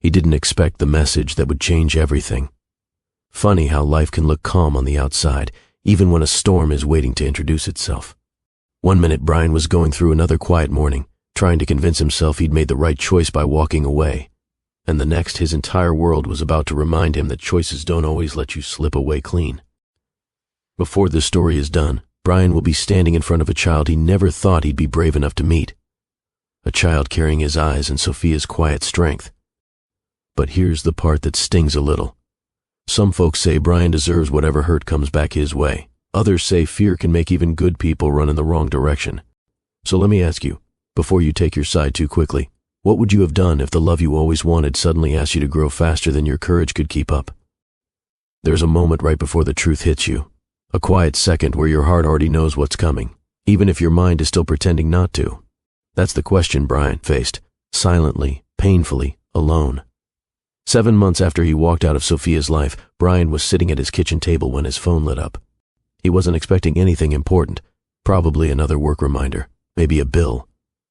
He didn't expect the message that would change everything. Funny how life can look calm on the outside, even when a storm is waiting to introduce itself. One minute Brian was going through another quiet morning, trying to convince himself he'd made the right choice by walking away. And the next, his entire world was about to remind him that choices don't always let you slip away clean. Before this story is done, Brian will be standing in front of a child he never thought he'd be brave enough to meet. A child carrying his eyes and Sophia's quiet strength. But here's the part that stings a little. Some folks say Brian deserves whatever hurt comes back his way. Others say fear can make even good people run in the wrong direction. So let me ask you, before you take your side too quickly, what would you have done if the love you always wanted suddenly asked you to grow faster than your courage could keep up? There's a moment right before the truth hits you. A quiet second where your heart already knows what's coming, even if your mind is still pretending not to. That's the question Brian faced, silently, painfully, alone. 7 months after he walked out of Sophia's life, Brian was sitting at his kitchen table when his phone lit up. He wasn't expecting anything important, probably another work reminder, maybe a bill.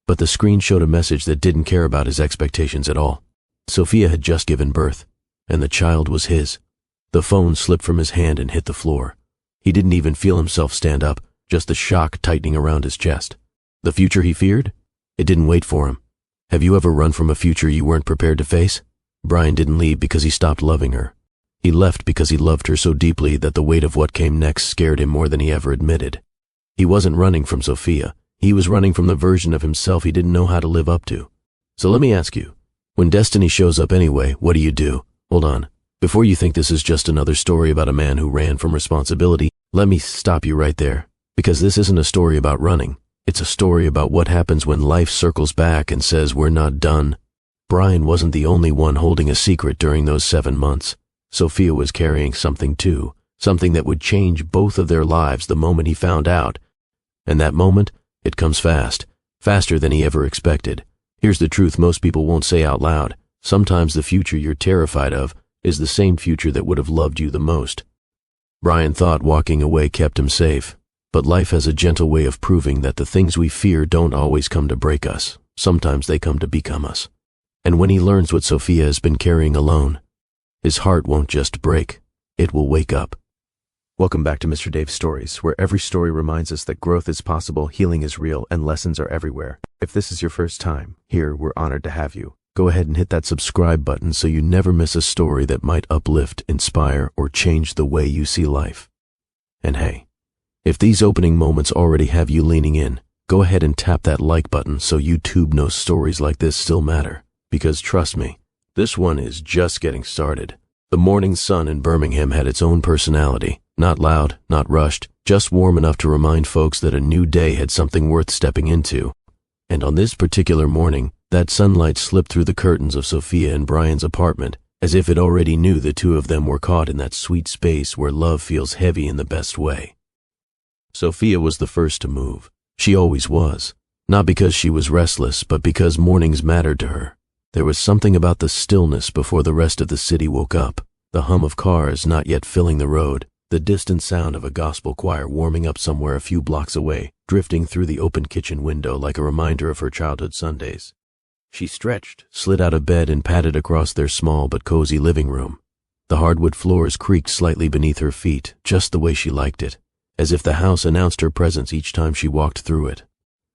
But the screen showed a message that didn't care about his expectations at all. Sophia had just given birth, and the child was his. The phone slipped from his hand and hit the floor. He didn't even feel himself stand up, just the shock tightening around his chest. The future he feared? It didn't wait for him. Have you ever run from a future you weren't prepared to face? Brian didn't leave because he stopped loving her. He left because he loved her so deeply that the weight of what came next scared him more than he ever admitted. He wasn't running from Sophia. He was running from the version of himself he didn't know how to live up to. So let me ask you, when destiny shows up anyway, what do? Hold on. Before you think this is just another story about a man who ran from responsibility, let me stop you right there. Because this isn't a story about running. It's a story about what happens when life circles back and says we're not done. Brian wasn't the only one holding a secret during those 7 months. Sophia was carrying something too, something that would change both of their lives the moment he found out. And that moment, it comes fast, faster than he ever expected. Here's the truth most people won't say out loud. Sometimes the future you're terrified of is the same future that would have loved you the most. Brian thought walking away kept him safe, but life has a gentle way of proving that the things we fear don't always come to break us. Sometimes they come to become us. And when he learns what Sophia has been carrying alone, his heart won't just break, it will wake up. Welcome back to Mr. Dave's Stories, where every story reminds us that growth is possible, healing is real, and lessons are everywhere. If this is your first time here, we're honored to have you. Go ahead and hit that subscribe button so you never miss a story that might uplift, inspire, or change the way you see life. And hey, if these opening moments already have you leaning in, go ahead and tap that like button so YouTube knows stories like this still matter. Because trust me, this one is just getting started. The morning sun in Birmingham had its own personality. Not loud, not rushed, just warm enough to remind folks that a new day had something worth stepping into. And on this particular morning, that sunlight slipped through the curtains of Sophia and Brian's apartment, as if it already knew the two of them were caught in that sweet space where love feels heavy in the best way. Sophia was the first to move. She always was. Not because she was restless, but because mornings mattered to her. There was something about the stillness before the rest of the city woke up, the hum of cars not yet filling the road, the distant sound of a gospel choir warming up somewhere a few blocks away, drifting through the open kitchen window like a reminder of her childhood Sundays. She stretched, slid out of bed, and padded across their small but cozy living room. The hardwood floors creaked slightly beneath her feet, just the way she liked it, as if the house announced her presence each time she walked through it.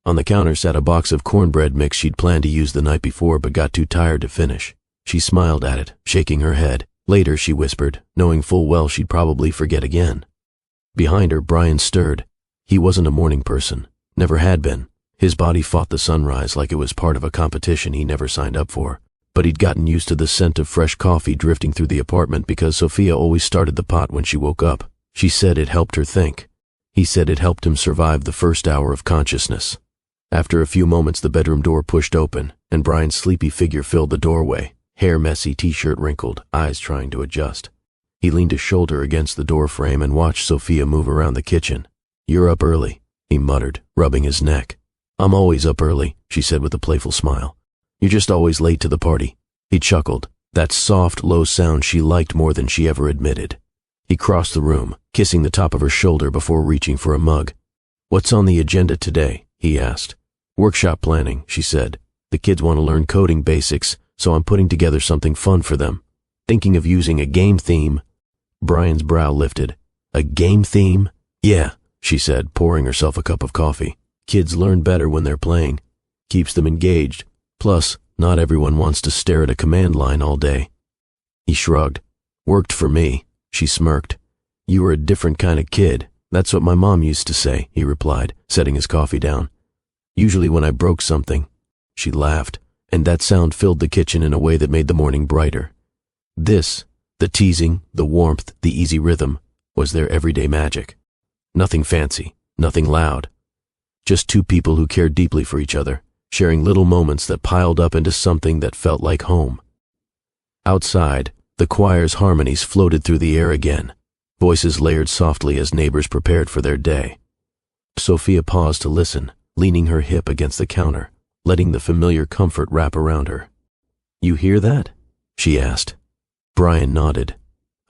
On the counter sat a box of cornbread mix she'd planned to use the night before but got too tired to finish. She smiled at it, shaking her head. Later, she whispered, knowing full well she'd probably forget again. Behind her, Brian stirred. He wasn't a morning person, never had been. His body fought the sunrise like it was part of a competition he never signed up for. But he'd gotten used to the scent of fresh coffee drifting through the apartment because Sophia always started the pot when she woke up. She said it helped her think. He said it helped him survive the first hour of consciousness. After a few moments, the bedroom door pushed open, and Brian's sleepy figure filled the doorway. Hair messy, t-shirt wrinkled, eyes trying to adjust. He leaned his shoulder against the door frame and watched Sophia move around the kitchen. "You're up early," he muttered, rubbing his neck. "I'm always up early," she said with a playful smile. "You're just always late to the party." He chuckled, that soft, low sound she liked more than she ever admitted. He crossed the room, kissing the top of her shoulder before reaching for a mug. "What's on the agenda today?" he asked. "Workshop planning," she said. "The kids want to learn coding basics, so I'm putting together something fun for them. Thinking of using a game theme." Brian's brow lifted. "A game theme?" "Yeah," she said, pouring herself a cup of coffee. "Kids learn better when they're playing. Keeps them engaged. Plus, not everyone wants to stare at a command line all day." He shrugged. "Worked for me." She smirked. "You were a different kind of kid. That's what my mom used to say," he replied, setting his coffee down. "Usually when I broke something." She laughed, and that sound filled the kitchen in a way that made the morning brighter. This, the teasing, the warmth, the easy rhythm, was their everyday magic. Nothing fancy, nothing loud. Just two people who cared deeply for each other, sharing little moments that piled up into something that felt like home. Outside, the choir's harmonies floated through the air again, voices layered softly as neighbors prepared for their day. Sophia paused to listen, leaning her hip against the counter, letting the familiar comfort wrap around her. "You hear that?" she asked. Brian nodded.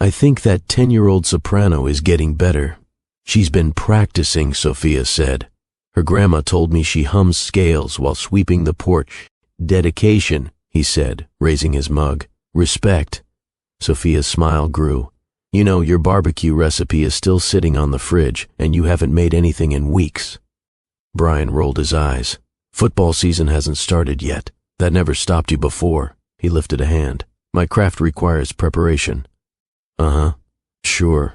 "I think that 10-year-old soprano is getting better." "She's been practicing," Sophia said. "Her grandma told me she hums scales while sweeping the porch." "Dedication," he said, raising his mug. "Respect." Sophia's smile grew. "You know, your barbecue recipe is still sitting on the fridge, and you haven't made anything in weeks." Brian rolled his eyes. "Football season hasn't started yet. That never stopped you before." He lifted a hand. "My craft requires preparation." "Uh-huh. Sure."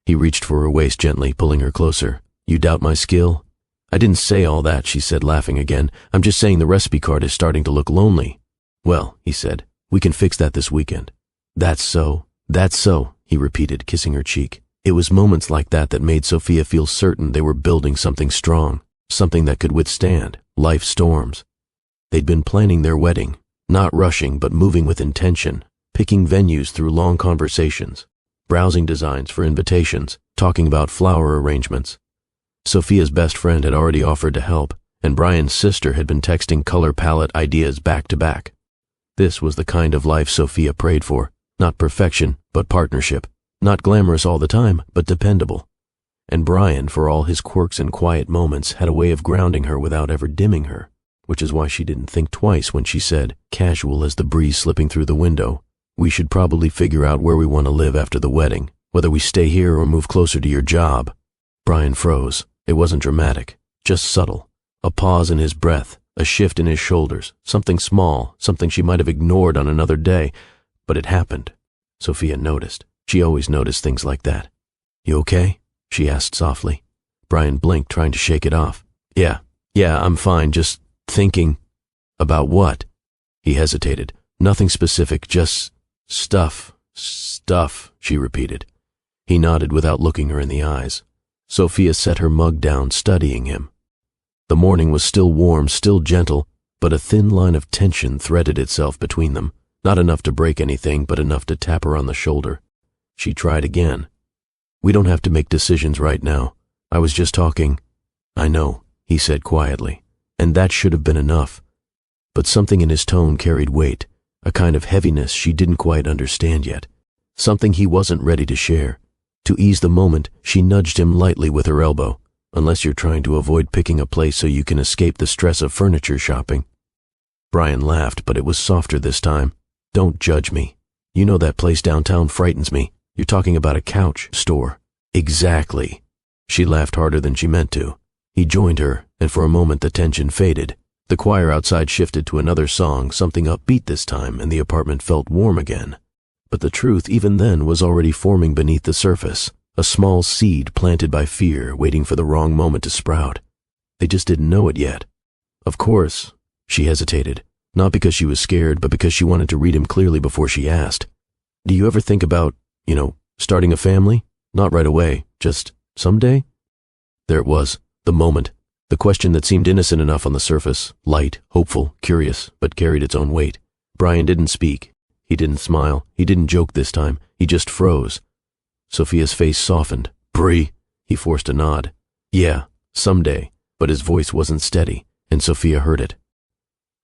He reached for her waist gently, pulling her closer. "You doubt my skill?" "I didn't say all that," she said, laughing again. "I'm just saying the recipe card is starting to look lonely." "Well," he said, "we can fix that this weekend." "That's so. That's so," he repeated, kissing her cheek. It was moments like that that made Sophia feel certain they were building something strong, something that could withstand life's storms. They'd been planning their wedding, not rushing but moving with intention, picking venues through long conversations, browsing designs for invitations, talking about flower arrangements. Sophia's best friend had already offered to help, and Brian's sister had been texting color palette ideas back to back. This was the kind of life Sophia prayed for, not perfection, but partnership, not glamorous all the time, but dependable. And Brian, for all his quirks and quiet moments, had a way of grounding her without ever dimming her, which is why she didn't think twice when she said, casual as the breeze slipping through the window, "We should probably figure out where we want to live after the wedding, whether we stay here or move closer to your job." Brian froze. It wasn't dramatic, just subtle. A pause in his breath, a shift in his shoulders, something small, something she might have ignored on another day, but it happened. Sophia noticed. She always noticed things like that. "You okay?" she asked softly. Brian blinked, trying to shake it off. Yeah, I'm fine, just thinking." "About what?" He hesitated. "Nothing specific, just stuff, she repeated. He nodded without looking her in the eyes. Sophia set her mug down, studying him. The morning was still warm, still gentle, but a thin line of tension threaded itself between them, not enough to break anything, but enough to tap her on the shoulder. She tried again. "We don't have to make decisions right now. I was just talking." "I know," he said quietly, and that should have been enough. But something in his tone carried weight, a kind of heaviness she didn't quite understand yet, something he wasn't ready to share. To ease the moment, she nudged him lightly with her elbow. "Unless you're trying to avoid picking a place so you can escape the stress of furniture shopping." Brian laughed, but it was softer this time. "Don't judge me. You know that place downtown frightens me. You're talking about a couch store." "Exactly." She laughed harder than she meant to. He joined her, and for a moment the tension faded. The choir outside shifted to another song, something upbeat this time, and the apartment felt warm again. But the truth, even then, was already forming beneath the surface, a small seed planted by fear, waiting for the wrong moment to sprout. They just didn't know it yet. "Of course," she hesitated, not because she was scared, but because she wanted to read him clearly before she asked. "Do you ever think about, starting a family? Not right away, just someday?" There it was, the moment, the question that seemed innocent enough on the surface, light, hopeful, curious, but carried its own weight. Brian didn't speak. He didn't smile. He didn't joke this time. He just froze. Sophia's face softened. "Bree," he forced a nod. "Yeah, someday," but his voice wasn't steady, and Sophia heard it.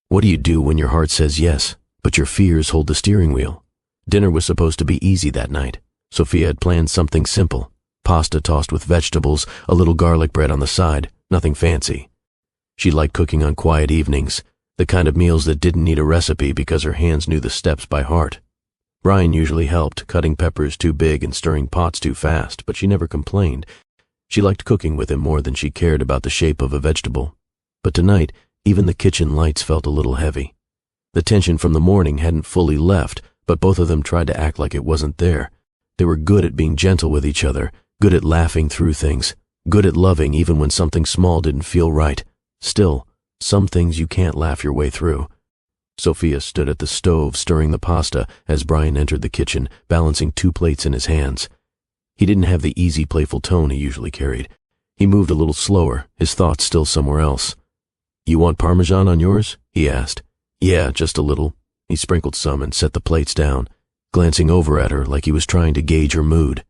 "What do you do when your heart says yes, but your fears hold the steering wheel?" Dinner was supposed to be easy that night. Sophia had planned something simple. Pasta tossed with vegetables, a little garlic bread on the side, nothing fancy. She liked cooking on quiet evenings. The kind of meals that didn't need a recipe because her hands knew the steps by heart. Brian usually helped, cutting peppers too big and stirring pots too fast, but she never complained. She liked cooking with him more than she cared about the shape of a vegetable. But tonight, even the kitchen lights felt a little heavy. The tension from the morning hadn't fully left, but both of them tried to act like it wasn't there. They were good at being gentle with each other, good at laughing through things, good at loving even when something small didn't feel right. Still, some things you can't laugh your way through. Sophia stood at the stove stirring the pasta as Brian entered the kitchen, balancing 2 plates in his hands. He didn't have the easy, playful tone he usually carried. He moved a little slower, his thoughts still somewhere else. "You want Parmesan on yours?" he asked. "Yeah, just a little." He sprinkled some and set the plates down, glancing over at her like he was trying to gauge her mood.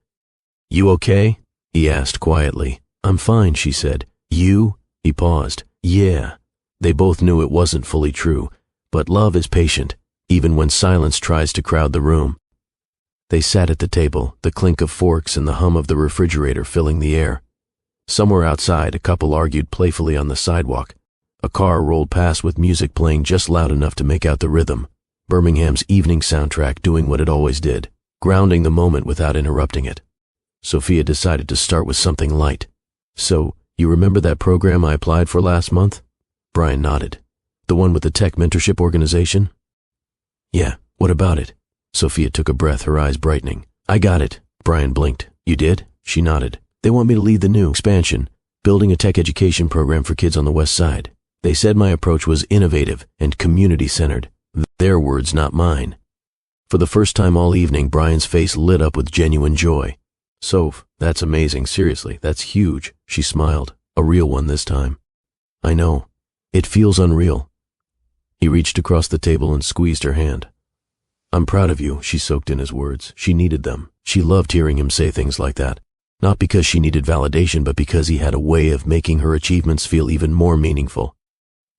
"You okay?" he asked quietly. "I'm fine," she said. "You?" He paused. "Yeah." They both knew it wasn't fully true, but love is patient, even when silence tries to crowd the room. They sat at the table, the clink of forks and the hum of the refrigerator filling the air. Somewhere outside, a couple argued playfully on the sidewalk. A car rolled past with music playing just loud enough to make out the rhythm. Birmingham's evening soundtrack doing what it always did, grounding the moment without interrupting it. Sophia decided to start with something light. "So, you remember that program I applied for last month?" Brian nodded. "The one with the tech mentorship organization?" "Yeah, what about it?" Sophia took a breath, her eyes brightening. "I got it." Brian blinked. "You did?" She nodded. "They want me to lead the new expansion, building a tech education program for kids on the West Side. They said my approach was innovative and community-centered. Their words, not mine." For the first time all evening, Brian's face lit up with genuine joy. "Soph, that's amazing, seriously, that's huge." She smiled, a real one this time. "I know. It feels unreal." He reached across the table and squeezed her hand. "I'm proud of you," she soaked in his words. She needed them. She loved hearing him say things like that. Not because she needed validation, but because he had a way of making her achievements feel even more meaningful.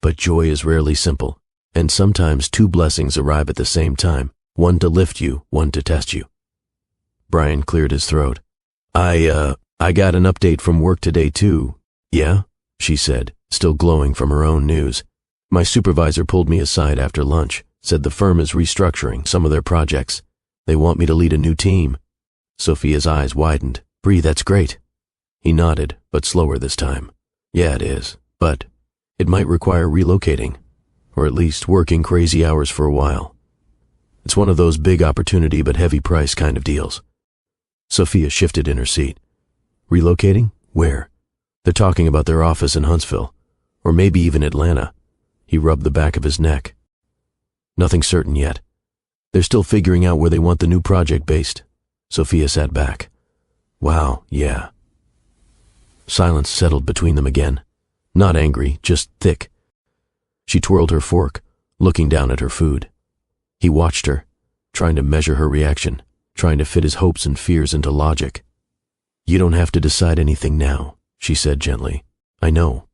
But joy is rarely simple, and sometimes 2 blessings arrive at the same time, one to lift you, one to test you. Brian cleared his throat. I got an update from work today too." "Yeah?" she said, still glowing from her own news. "My supervisor pulled me aside after lunch, said the firm is restructuring some of their projects. They want me to lead a new team." Sophia's eyes widened. "Bree, that's great." He nodded, but slower this time. "Yeah, it is, but it might require relocating, or at least working crazy hours for a while. It's one of those big opportunity but heavy price kind of deals." Sophia shifted in her seat. "Relocating? Where?" "They're talking about their office in Huntsville, or maybe even Atlanta." He rubbed the back of his neck. "Nothing certain yet. They're still figuring out where they want the new project based." Sophia sat back. "Wow, yeah." Silence settled between them again. Not angry, just thick. She twirled her fork, looking down at her food. He watched her, trying to measure her reaction, trying to fit his hopes and fears into logic. "You don't have to decide anything now," she said gently. "I know.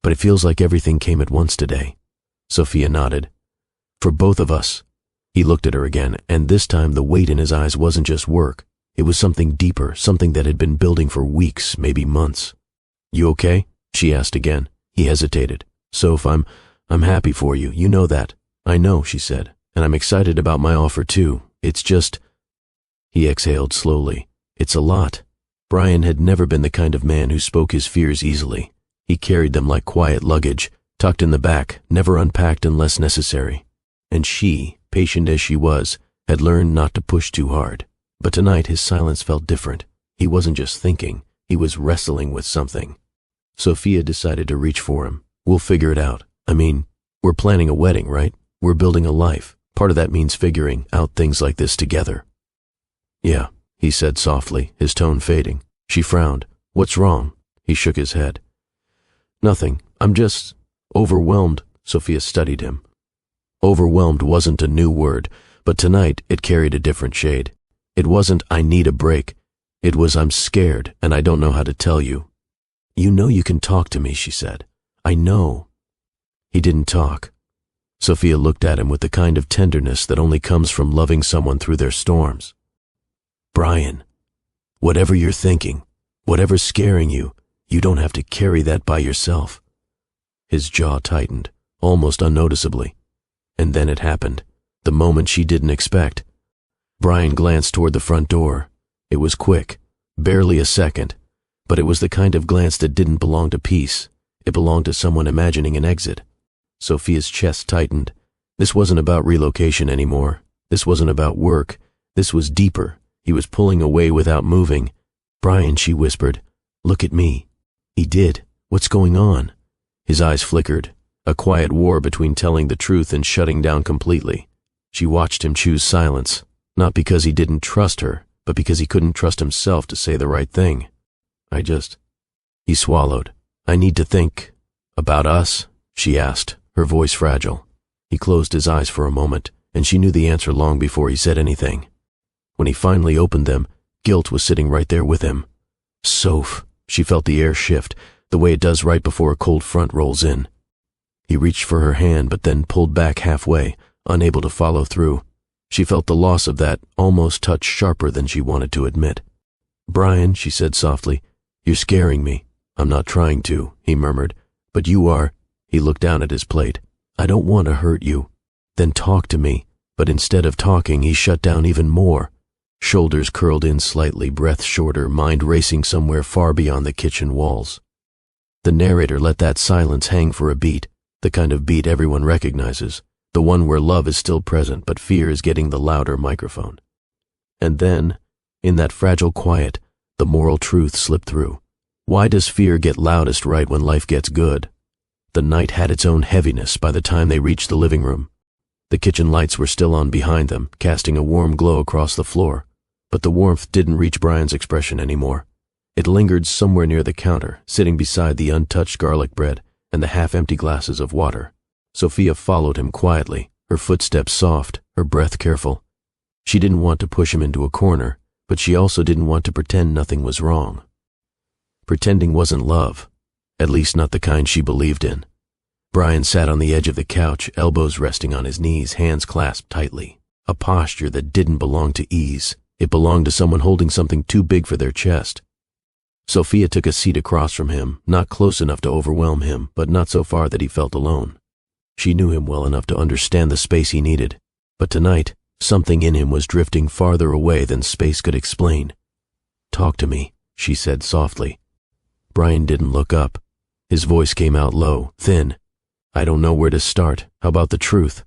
But it feels like everything came at once today." Sophia nodded. "For both of us." He looked at her again, and this time the weight in his eyes wasn't just work. It was something deeper, something that had been building for weeks, maybe months. "You okay?" she asked again. He hesitated. "Soph, I'm happy for you. You know that." "I know," she said, "and I'm excited about my offer too. It's just—" He exhaled slowly. "It's a lot." Brian had never been the kind of man who spoke his fears easily. He carried them like quiet luggage, tucked in the back, never unpacked unless necessary. And she, patient as she was, had learned not to push too hard. But tonight his silence felt different. He wasn't just thinking, he was wrestling with something. Sophia decided to reach for him. "We'll figure it out. I mean, we're planning a wedding, right? We're building a life. Part of that means figuring out things like this together." "Yeah," he said softly, his tone fading. She frowned. "What's wrong?" He shook his head. "Nothing. I'm just overwhelmed." Sophia studied him. Overwhelmed wasn't a new word, but tonight it carried a different shade. It wasn't "I need a break." It was "I'm scared and I don't know how to tell you." "You know you can talk to me," she said. "I know." He didn't talk. Sophia looked at him with the kind of tenderness that only comes from loving someone through their storms. "Brian, whatever you're thinking, whatever's scaring you, you don't have to carry that by yourself." His jaw tightened, almost unnoticeably. And then it happened, the moment she didn't expect. Brian glanced toward the front door. It was quick, barely a second, but it was the kind of glance that didn't belong to peace. It belonged to someone imagining an exit. Sophia's chest tightened. This wasn't about relocation anymore. This wasn't about work. This was deeper. He was pulling away without moving. "Brian," she whispered, "look at me." He did. "What's going on?" His eyes flickered, a quiet war between telling the truth and shutting down completely. She watched him choose silence, not because he didn't trust her, but because he couldn't trust himself to say the right thing. He swallowed. "I need to think." "About us?" she asked, her voice fragile. He closed his eyes for a moment, and she knew the answer long before he said anything. When he finally opened them, guilt was sitting right there with him. Soph, she felt the air shift, the way it does right before a cold front rolls in. He reached for her hand but then pulled back halfway, unable to follow through. She felt the loss of that almost touch sharper than she wanted to admit. "Brian," she said softly, "you're scaring me." "I'm not trying to," he murmured. "But you are." He looked down at his plate. "I don't want to hurt you." "Then talk to me." But instead of talking, he shut down even more. Shoulders curled in slightly, breath shorter, mind racing somewhere far beyond the kitchen walls. The narrator let that silence hang for a beat, the kind of beat everyone recognizes, the one where love is still present but fear is getting the louder microphone. And then, in that fragile quiet, the moral truth slipped through. Why does fear get loudest right when life gets good? The night had its own heaviness by the time they reached the living room. The kitchen lights were still on behind them, casting a warm glow across the floor. But the warmth didn't reach Brian's expression anymore. It lingered somewhere near the counter, sitting beside the untouched garlic bread and the half-empty glasses of water. Sophia followed him quietly, her footsteps soft, her breath careful. She didn't want to push him into a corner, but she also didn't want to pretend nothing was wrong. Pretending wasn't love, at least not the kind she believed in. Brian sat on the edge of the couch, elbows resting on his knees, hands clasped tightly, a posture that didn't belong to ease. It belonged to someone holding something too big for their chest. Sophia took a seat across from him, not close enough to overwhelm him, but not so far that he felt alone. She knew him well enough to understand the space he needed, but tonight, something in him was drifting farther away than space could explain. "Talk to me," she said softly. Brian didn't look up. His voice came out low, thin. "I don't know where to start. How about the truth?"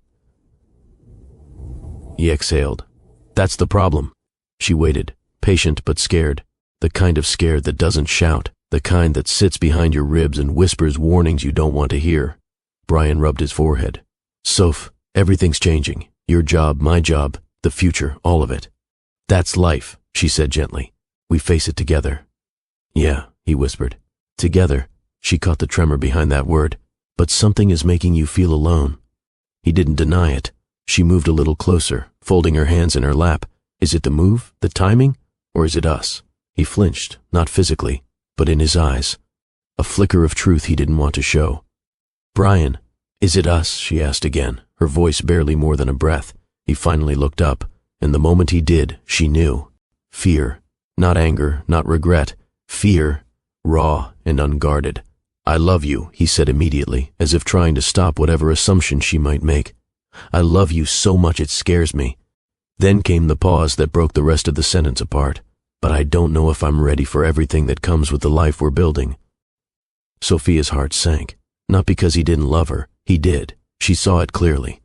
He exhaled. "That's the problem." She waited, patient but scared, the kind of scared that doesn't shout, the kind that sits behind your ribs and whispers warnings you don't want to hear. Brian rubbed his forehead. "Soph, everything's changing. Your job, my job, the future, all of it. That's life," she said gently. "We face it together." "Yeah," he whispered. "Together." She caught the tremor behind that word. "But something is making you feel alone." He didn't deny it. She moved a little closer, folding her hands in her lap. "Is it the move, the timing, or is it us?" He flinched, not physically, but in his eyes. A flicker of truth he didn't want to show. "Brian, is it us?" she asked again, her voice barely more than a breath. He finally looked up, and the moment he did, she knew. Fear. Not anger, not regret. Fear. Raw and unguarded. "I love you," he said immediately, as if trying to stop whatever assumption she might make. "I love you so much it scares me." Then came the pause that broke the rest of the sentence apart. "But I don't know if I'm ready for everything that comes with the life we're building." Sophia's heart sank, not because he didn't love her. He did. She saw it clearly.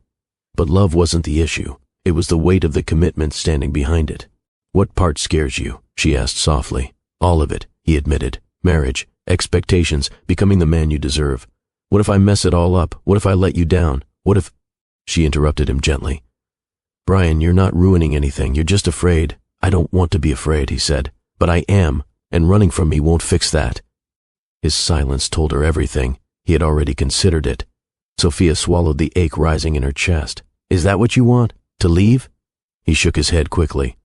But love wasn't the issue. It was the weight of the commitment standing behind it. "What part scares you?" she asked softly. "All of it," he admitted. "Marriage, expectations, becoming the man you deserve. What if I mess it all up? What if I let you down? What if—" She interrupted him gently. "Brian, you're not ruining anything. You're just afraid." "I don't want to be afraid," he said. "But I am, and running from me won't fix that." His silence told her everything. He had already considered it. Sophia swallowed the ache rising in her chest. "Is that what you want? To leave?" He shook his head quickly.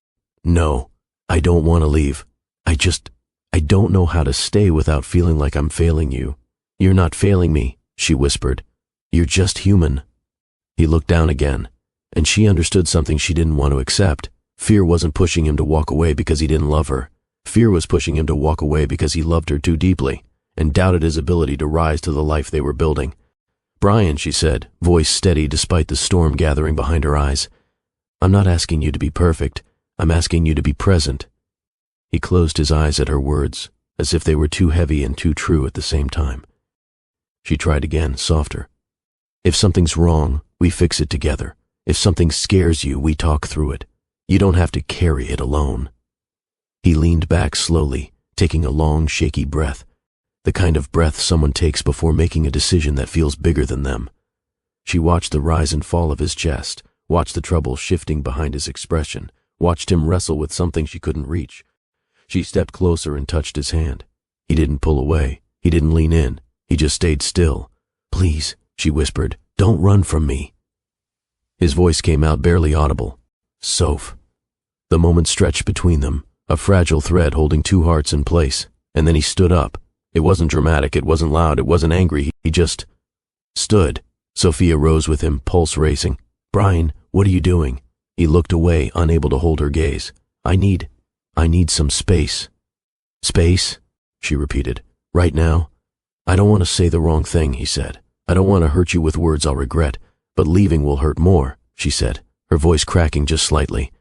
"No, I don't want to leave. I don't know how to stay without feeling like I'm failing you." "You're not failing me," she whispered. "You're just human." He looked down again, and she understood something she didn't want to accept. Fear wasn't pushing him to walk away because he didn't love her. Fear was pushing him to walk away because he loved her too deeply, and doubted his ability to rise to the life they were building. "Brian," she said, voice steady despite the storm gathering behind her eyes. "I'm not asking you to be perfect. I'm asking you to be present." He closed his eyes at her words, as if they were too heavy and too true at the same time. She tried again, softer. "If something's wrong, we fix it together. If something scares you, we talk through it. You don't have to carry it alone." He leaned back slowly, taking a long, shaky breath, the kind of breath someone takes before making a decision that feels bigger than them. She watched the rise and fall of his chest, watched the trouble shifting behind his expression, watched him wrestle with something she couldn't reach. She stepped closer and touched his hand. He didn't pull away. He didn't lean in. He just stayed still. "Please," she whispered, "don't run from me." His voice came out barely audible. "Soph." The moment stretched between them, a fragile thread holding two hearts in place, and then he stood up. It wasn't dramatic, it wasn't loud, it wasn't angry, he just stood. Sophia rose with him, pulse racing. "Brian, what are you doing?" He looked away, unable to hold her gaze. I need some space." "Space?" she repeated. "Right now?" "I don't want to say the wrong thing," he said. "I don't want to hurt you with words I'll regret, but leaving will hurt more," she said, her voice cracking just slightly.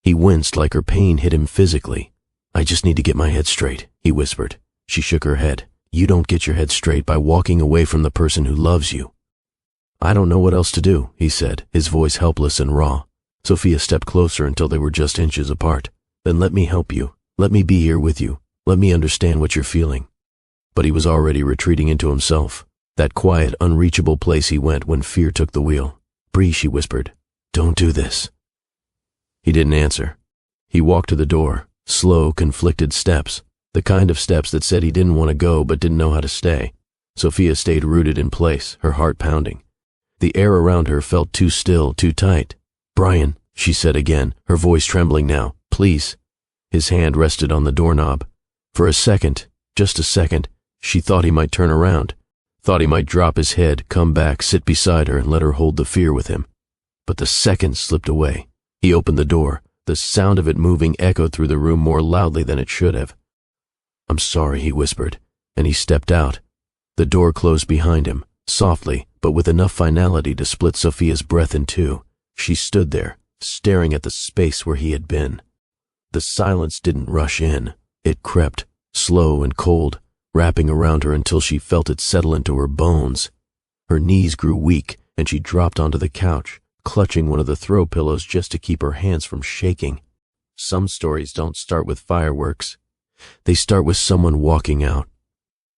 He winced like her pain hit him physically. "I just need to get my head straight," he whispered. She shook her head. "You don't get your head straight by walking away from the person who loves you." "I don't know what else to do," he said, his voice helpless and raw. Sophia stepped closer until they were just inches apart. "Then let me help you. Let me be here with you. Let me understand what you're feeling." But he was already retreating into himself, that quiet, unreachable place he went when fear took the wheel. "Bree," she whispered, "don't do this." He didn't answer. He walked to the door, slow, conflicted steps, the kind of steps that said he didn't want to go but didn't know how to stay. Sophia stayed rooted in place, her heart pounding. The air around her felt too still, too tight. "Brian," she said again, her voice trembling now, "please." His hand rested on the doorknob. For a second, just a second, she thought he might turn around, thought he might drop his head, come back, sit beside her and let her hold the fear with him. But the seconds slipped away. He opened the door. The sound of it moving echoed through the room more loudly than it should have. "I'm sorry," he whispered, and he stepped out. The door closed behind him, softly, but with enough finality to split Sophia's breath in two. She stood there, staring at the space where he had been. The silence didn't rush in. It crept, slow and cold, wrapping around her until she felt it settle into her bones. Her knees grew weak, and she dropped onto the couch, clutching one of the throw pillows just to keep her hands from shaking. Some stories don't start with fireworks. They start with someone walking out.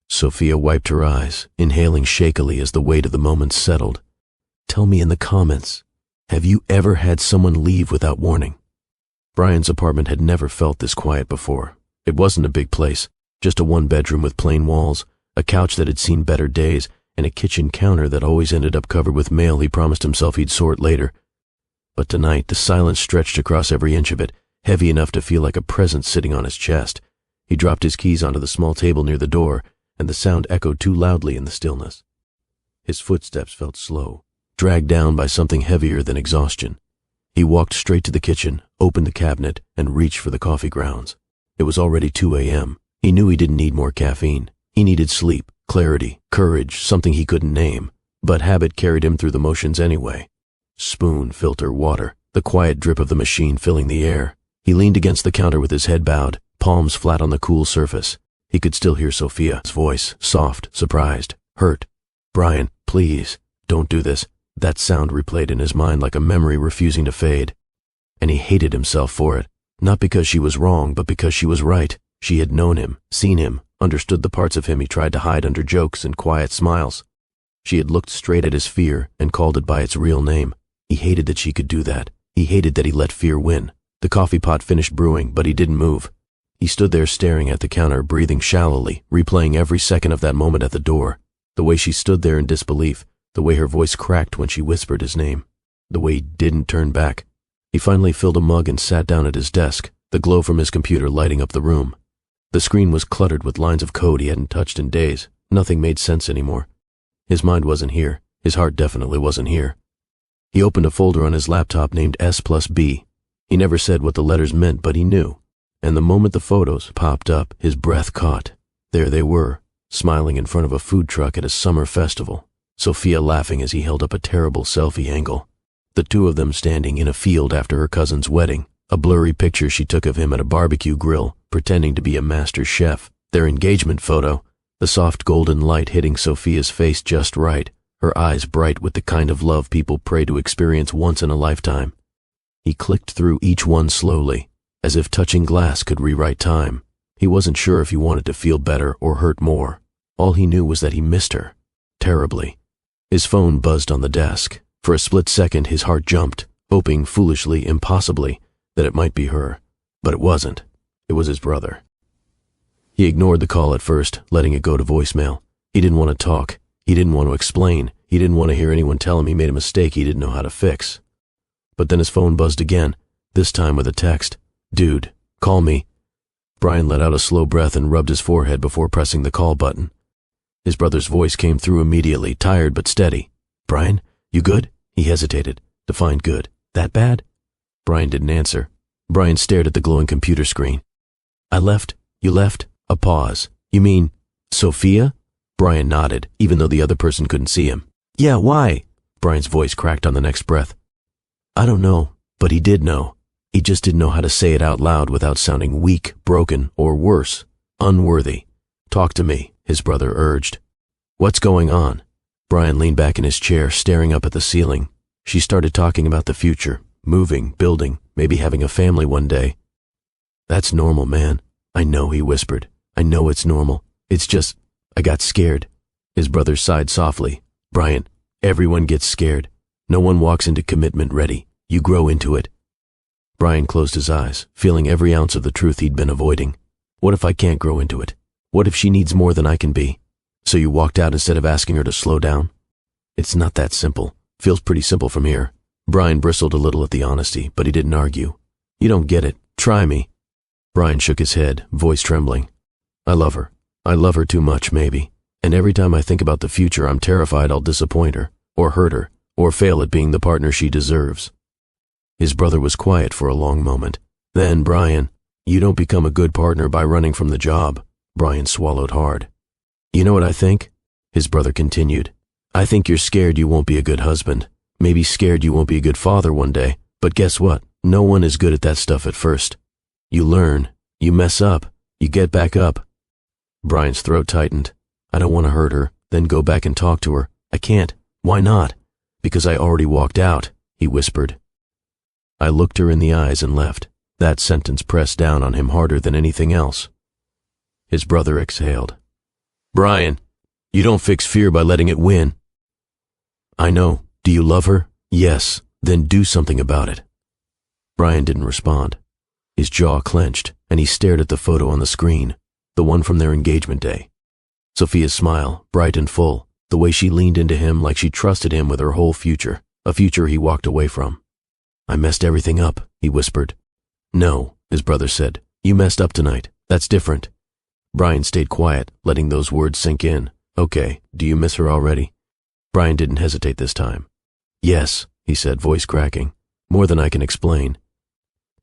Sophia wiped her eyes, inhaling shakily as the weight of the moment settled. "Tell me in the comments, have you ever had someone leave without warning?" Brian's apartment had never felt this quiet before. It wasn't a big place, just a one-bedroom with plain walls, a couch that had seen better days, and a kitchen counter that always ended up covered with mail he promised himself he'd sort later. But tonight, the silence stretched across every inch of it, heavy enough to feel like a presence sitting on his chest. He dropped his keys onto the small table near the door, and the sound echoed too loudly in the stillness. His footsteps felt slow, dragged down by something heavier than exhaustion. He walked straight to the kitchen, opened the cabinet, and reached for the coffee grounds. It was already 2 a.m. He knew he didn't need more caffeine. He needed sleep, clarity, courage, something he couldn't name, but habit carried him through the motions anyway. Spoon, filter, water, the quiet drip of the machine filling the air. He leaned against the counter with his head bowed, palms flat on the cool surface. He could still hear Sophia's voice, soft, surprised, hurt. "Brian, please, don't do this." That sound replayed in his mind like a memory refusing to fade. And he hated himself for it, not because she was wrong, but because she was right. She had known him, seen him, understood the parts of him he tried to hide under jokes and quiet smiles. She had looked straight at his fear and called it by its real name. He hated that she could do that. He hated that he let fear win. The coffee pot finished brewing, but he didn't move. He stood there staring at the counter, breathing shallowly, replaying every second of that moment at the door. The way she stood there in disbelief, the way her voice cracked when she whispered his name, the way he didn't turn back. He finally filled a mug and sat down at his desk, the glow from his computer lighting up the room. The screen was cluttered with lines of code he hadn't touched in days. Nothing made sense anymore. His mind wasn't here. His heart definitely wasn't here. He opened a folder on his laptop named S+B. He never said what the letters meant, but he knew. And the moment the photos popped up, his breath caught. There they were, smiling in front of a food truck at a summer festival. Sophia laughing as he held up a terrible selfie angle. The two of them standing in a field after her cousin's wedding, a blurry picture she took of him at a barbecue grill, pretending to be a master chef, their engagement photo, the soft golden light hitting Sophia's face just right, her eyes bright with the kind of love people pray to experience once in a lifetime. He clicked through each one slowly, as if touching glass could rewrite time. He wasn't sure if he wanted to feel better or hurt more. All he knew was that he missed her, terribly. His phone buzzed on the desk. For a split second his heart jumped, hoping foolishly, impossibly, that it might be her. But it wasn't. It was his brother. He ignored the call at first, letting it go to voicemail. He didn't want to talk. He didn't want to explain. He didn't want to hear anyone tell him he made a mistake he didn't know how to fix. But then his phone buzzed again, this time with a text. "Dude, call me." Brian let out a slow breath and rubbed his forehead before pressing the call button. His brother's voice came through immediately, tired but steady. "Brian, you good?" He hesitated. Defined good. "That bad?" Brian didn't answer. Brian stared at the glowing computer screen. "I left. You left?" A pause. "You mean Sophia?" Brian nodded, even though the other person couldn't see him. "Yeah, why?" Brian's voice cracked on the next breath. "I don't know, but he did know. He just didn't know how to say it out loud without sounding weak, broken, or worse, unworthy. "Talk to me," his brother urged. "What's going on?" Brian leaned back in his chair, staring up at the ceiling. She started talking about the future, moving, building, maybe having a family one day. "That's normal, man. I know," he whispered. "I know it's normal. It's just, I got scared." His brother sighed softly. "Brian, everyone gets scared. No one walks into commitment ready. You grow into it." Brian closed his eyes, feeling every ounce of the truth he'd been avoiding. What if I can't grow into it? What if she needs more than I can be? "So you walked out instead of asking her to slow down?" "It's not that simple. Feels pretty simple from here." Brian bristled a little at the honesty, but he didn't argue. "You don't get it. Try me." Brian shook his head, voice trembling. "I love her. I love her too much, maybe. And every time I think about the future, I'm terrified I'll disappoint her, or hurt her, or fail at being the partner she deserves." His brother was quiet for a long moment. Then, "Brian, you don't become a good partner by running from the job." Brian swallowed hard. "You know what I think?" His brother continued. "I think you're scared you won't be a good husband. Maybe scared you won't be a good father one day. But guess what? No one is good at that stuff at first. You learn. You mess up. You get back up." Brian's throat tightened. "I don't want to hurt her, then go back and talk to her. I can't. Why not?" "Because I already walked out," he whispered. I looked her in the eyes and left. That sentence pressed down on him harder than anything else. His brother exhaled. "Brian, you don't fix fear by letting it win." "I know. Do you love her?" "Yes." "Then do something about it." Brian didn't respond. His jaw clenched, and he stared at the photo on the screen, the one from their engagement day. Sophia's smile, bright and full, the way she leaned into him like she trusted him with her whole future, a future he walked away from. "I messed everything up," he whispered. "No," his brother said. "You messed up tonight. That's different." Brian stayed quiet, letting those words sink in. "Okay, do you miss her already?" Brian didn't hesitate this time. "Yes," he said, voice cracking. "More than I can explain."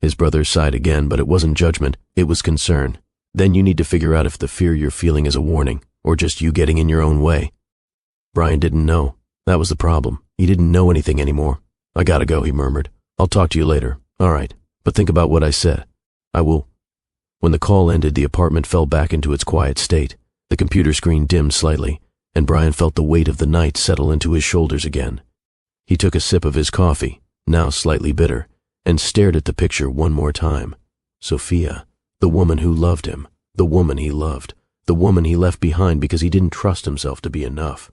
His brother sighed again, but it wasn't judgment, it was concern. "Then you need to figure out if the fear you're feeling is a warning, or just you getting in your own way." Brian didn't know. That was the problem. He didn't know anything anymore. "I gotta go," he murmured. "I'll talk to you later." "All right, but think about what I said." "I will." When the call ended, the apartment fell back into its quiet state. The computer screen dimmed slightly, and Brian felt the weight of the night settle into his shoulders again. He took a sip of his coffee, now slightly bitter, and stared at the picture one more time. Sophia, the woman who loved him, the woman he loved, the woman he left behind because he didn't trust himself to be enough.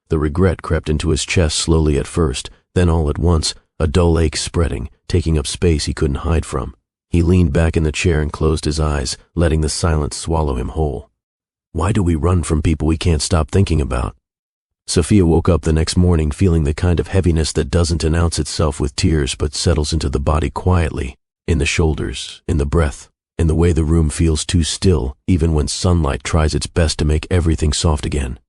The regret crept into his chest slowly at first, then all at once, a dull ache spreading, taking up space he couldn't hide from. He leaned back in the chair and closed his eyes, letting the silence swallow him whole. Why do we run from people we can't stop thinking about? Sophia woke up the next morning feeling the kind of heaviness that doesn't announce itself with tears but settles into the body quietly, in the shoulders, in the breath, in the way the room feels too still even when sunlight tries its best to make everything soft again.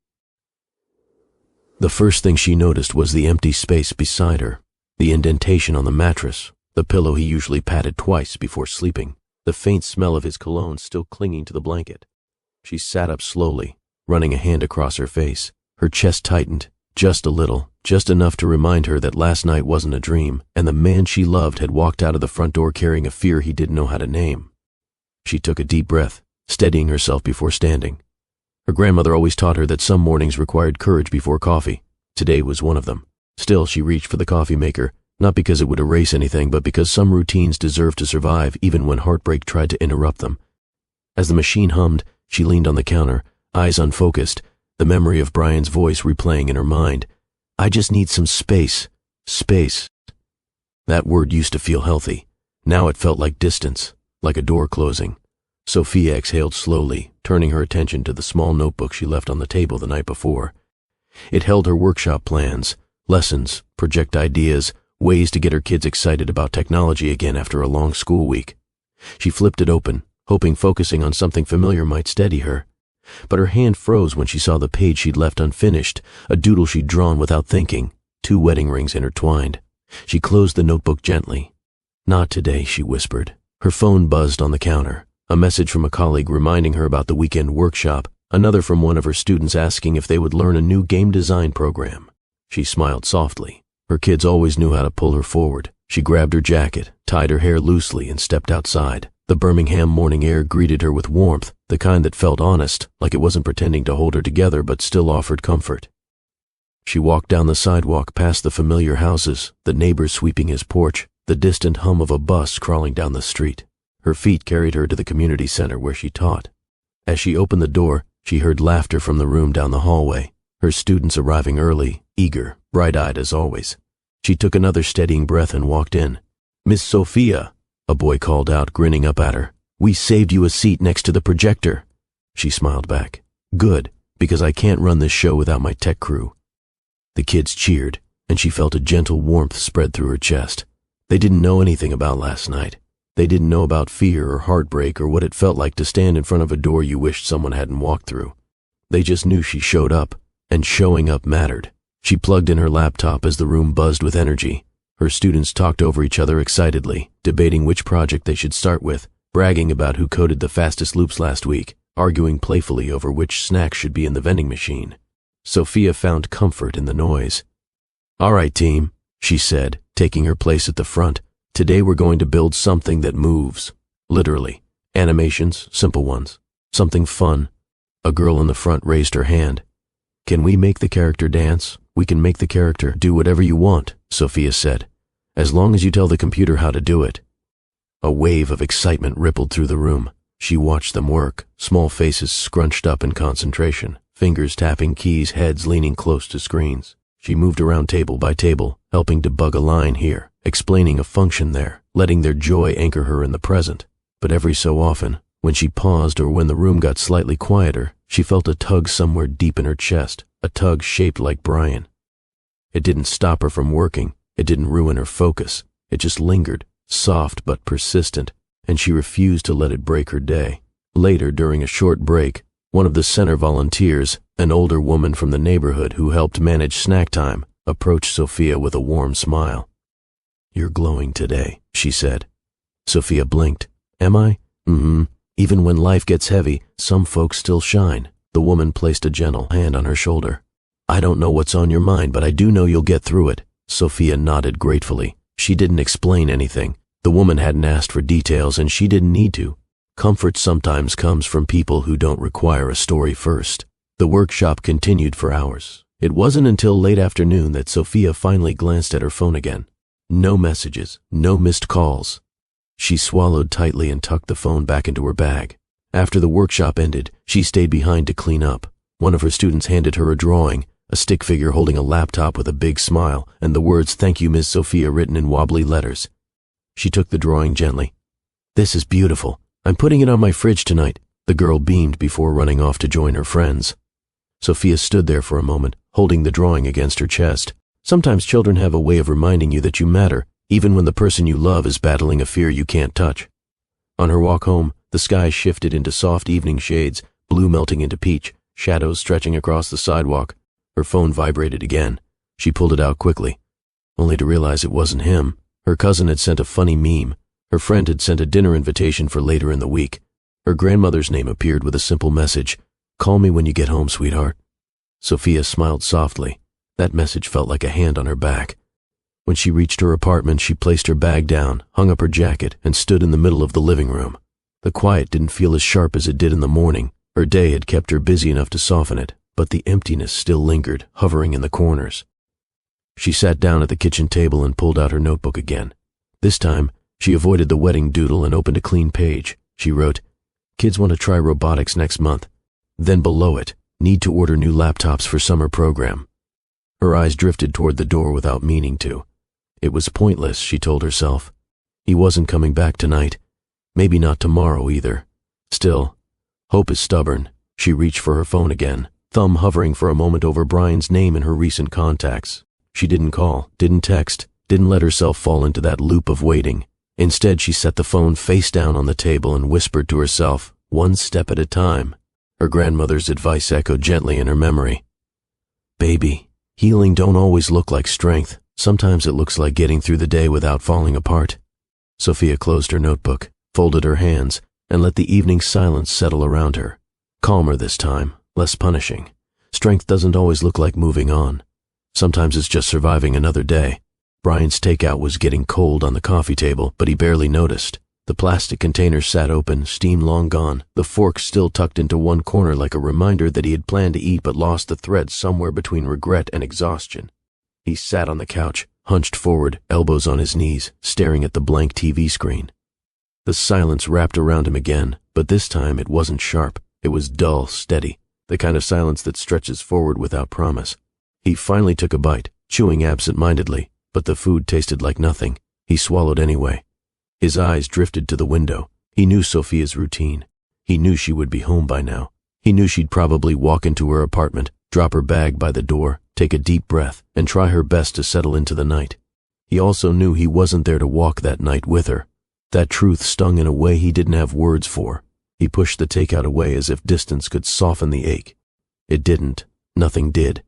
The first thing she noticed was the empty space beside her, the indentation on the mattress, the pillow he usually patted twice before sleeping, the faint smell of his cologne still clinging to the blanket. She sat up slowly, running a hand across her face. Her chest tightened, Just a little, just enough to remind her that last night wasn't a dream, and the man she loved had walked out of the front door carrying a fear he didn't know how to name. She took a deep breath, steadying herself before standing. Her grandmother always taught her that some mornings required courage before coffee. Today was one of them. Still, she reached for the coffee maker, not because it would erase anything, but because some routines deserved to survive even when heartbreak tried to interrupt them. As the machine hummed, she leaned on the counter, eyes unfocused, the memory of Brian's voice replaying in her mind. I just need some space. Space. That word used to feel healthy. Now it felt like distance, like a door closing. Sophia exhaled slowly, turning her attention to the small notebook she left on the table the night before. It held her workshop plans, lessons, project ideas, ways to get her kids excited about technology again after a long school week. She flipped it open, hoping focusing on something familiar might steady her. But her hand froze when she saw the page she'd left unfinished, a doodle she'd drawn without thinking, 2 wedding rings intertwined. She closed the notebook gently. Not today, she whispered. Her phone buzzed on the counter, a message from a colleague reminding her about the weekend workshop, another from one of her students asking if they would learn a new game design program. She smiled softly. Her kids always knew how to pull her forward. She grabbed her jacket, tied her hair loosely, and stepped outside. The Birmingham morning air greeted her with warmth, the kind that felt honest, like it wasn't pretending to hold her together but still offered comfort. She walked down the sidewalk past the familiar houses, the neighbor sweeping his porch, the distant hum of a bus crawling down the street. Her feet carried her to the community center where she taught. As she opened the door, she heard laughter from the room down the hallway, her students arriving early, eager, bright-eyed as always. She took another steadying breath and walked in. "Miss Sophia," a boy called out, grinning up at her. "We saved you a seat next to the projector." She smiled back. "Good, because I can't run this show without my tech crew." The kids cheered, and she felt a gentle warmth spread through her chest. They didn't know anything about last night. They didn't know about fear or heartbreak or what it felt like to stand in front of a door you wished someone hadn't walked through. They just knew she showed up, and showing up mattered. She plugged in her laptop as the room buzzed with energy. Her students talked over each other excitedly, debating which project they should start with, bragging about who coded the fastest loops last week, arguing playfully over which snacks should be in the vending machine. Sophia found comfort in the noise. "All right, team," she said, taking her place at the front. "Today we're going to build something that moves. Literally. Animations, simple ones. Something fun." A girl in the front raised her hand. "Can we make the character dance? We can make the character do whatever you want," Sophia said, "as long as you tell the computer how to do it." A wave of excitement rippled through the room. She watched them work, small faces scrunched up in concentration, fingers tapping keys, heads leaning close to screens. She moved around table by table, helping debug a line here, explaining a function there, letting their joy anchor her in the present. But every so often, when she paused or when the room got slightly quieter, she felt a tug somewhere deep in her chest, a tug shaped like Brian. It didn't stop her from working. It didn't ruin her focus. It just lingered, soft but persistent, and she refused to let it break her day. Later, during a short break, one of the center volunteers, an older woman from the neighborhood who helped manage snack time, approached Sophia with a warm smile. "You're glowing today," she said. Sophia blinked. "Am I?" "Mm-hmm. Even when life gets heavy, some folks still shine." The woman placed a gentle hand on her shoulder. "I don't know what's on your mind, but I do know you'll get through it." Sophia nodded gratefully. She didn't explain anything. The woman hadn't asked for details, and she didn't need to. Comfort sometimes comes from people who don't require a story first. The workshop continued for hours. It wasn't until late afternoon that Sophia finally glanced at her phone again. No messages, no missed calls. She swallowed tightly and tucked the phone back into her bag. After the workshop ended, she stayed behind to clean up. One of her students handed her a drawing, a stick figure holding a laptop with a big smile, and the words "Thank you, Miss Sophia" written in wobbly letters. She took the drawing gently. "This is beautiful. I'm putting it on my fridge tonight." The girl beamed before running off to join her friends. Sophia stood there for a moment, holding the drawing against her chest. Sometimes children have a way of reminding you that you matter, even when the person you love is battling a fear you can't touch. On her walk home, the sky shifted into soft evening shades, blue melting into peach, shadows stretching across the sidewalk. Her phone vibrated again. She pulled it out quickly, only to realize it wasn't him. Her cousin had sent a funny meme. Her friend had sent a dinner invitation for later in the week. Her grandmother's name appeared with a simple message: "Call me when you get home, sweetheart." Sophia smiled softly. That message felt like a hand on her back. When she reached her apartment, she placed her bag down, hung up her jacket, and stood in the middle of the living room. The quiet didn't feel as sharp as it did in the morning. Her day had kept her busy enough to soften it, but the emptiness still lingered, hovering in the corners. She sat down at the kitchen table and pulled out her notebook again. This time, she avoided the wedding doodle and opened a clean page. She wrote, "Kids want to try robotics next month." Then below it, "Need to order new laptops for summer program." Her eyes drifted toward the door without meaning to. It was pointless, she told herself. He wasn't coming back tonight. Maybe not tomorrow either. Still, hope is stubborn. She reached for her phone again, thumb hovering for a moment over Brian's name in her recent contacts. She didn't call, didn't text, didn't let herself fall into that loop of waiting. Instead, she set the phone face down on the table and whispered to herself, one step at a time. Her grandmother's advice echoed gently in her memory. "Baby, healing don't always look like strength. Sometimes it looks like getting through the day without falling apart." Sophia closed her notebook, folded her hands, and let the evening silence settle around her. Calmer this time, less punishing. Strength doesn't always look like moving on. Sometimes it's just surviving another day. Brian's takeout was getting cold on the coffee table, but he barely noticed. The plastic container sat open, steam long gone, the fork still tucked into one corner like a reminder that he had planned to eat but lost the thread somewhere between regret and exhaustion. He sat on the couch, hunched forward, elbows on his knees, staring at the blank TV screen. The silence wrapped around him again, but this time it wasn't sharp. It was dull, steady, the kind of silence that stretches forward without promise. He finally took a bite, chewing absent-mindedly, but the food tasted like nothing. He swallowed anyway. His eyes drifted to the window. He knew Sophia's routine. He knew she would be home by now. He knew she'd probably walk into her apartment, drop her bag by the door, take a deep breath, and try her best to settle into the night. He also knew he wasn't there to walk that night with her. That truth stung in a way he didn't have words for. He pushed the takeout away as if distance could soften the ache. It didn't. Nothing did.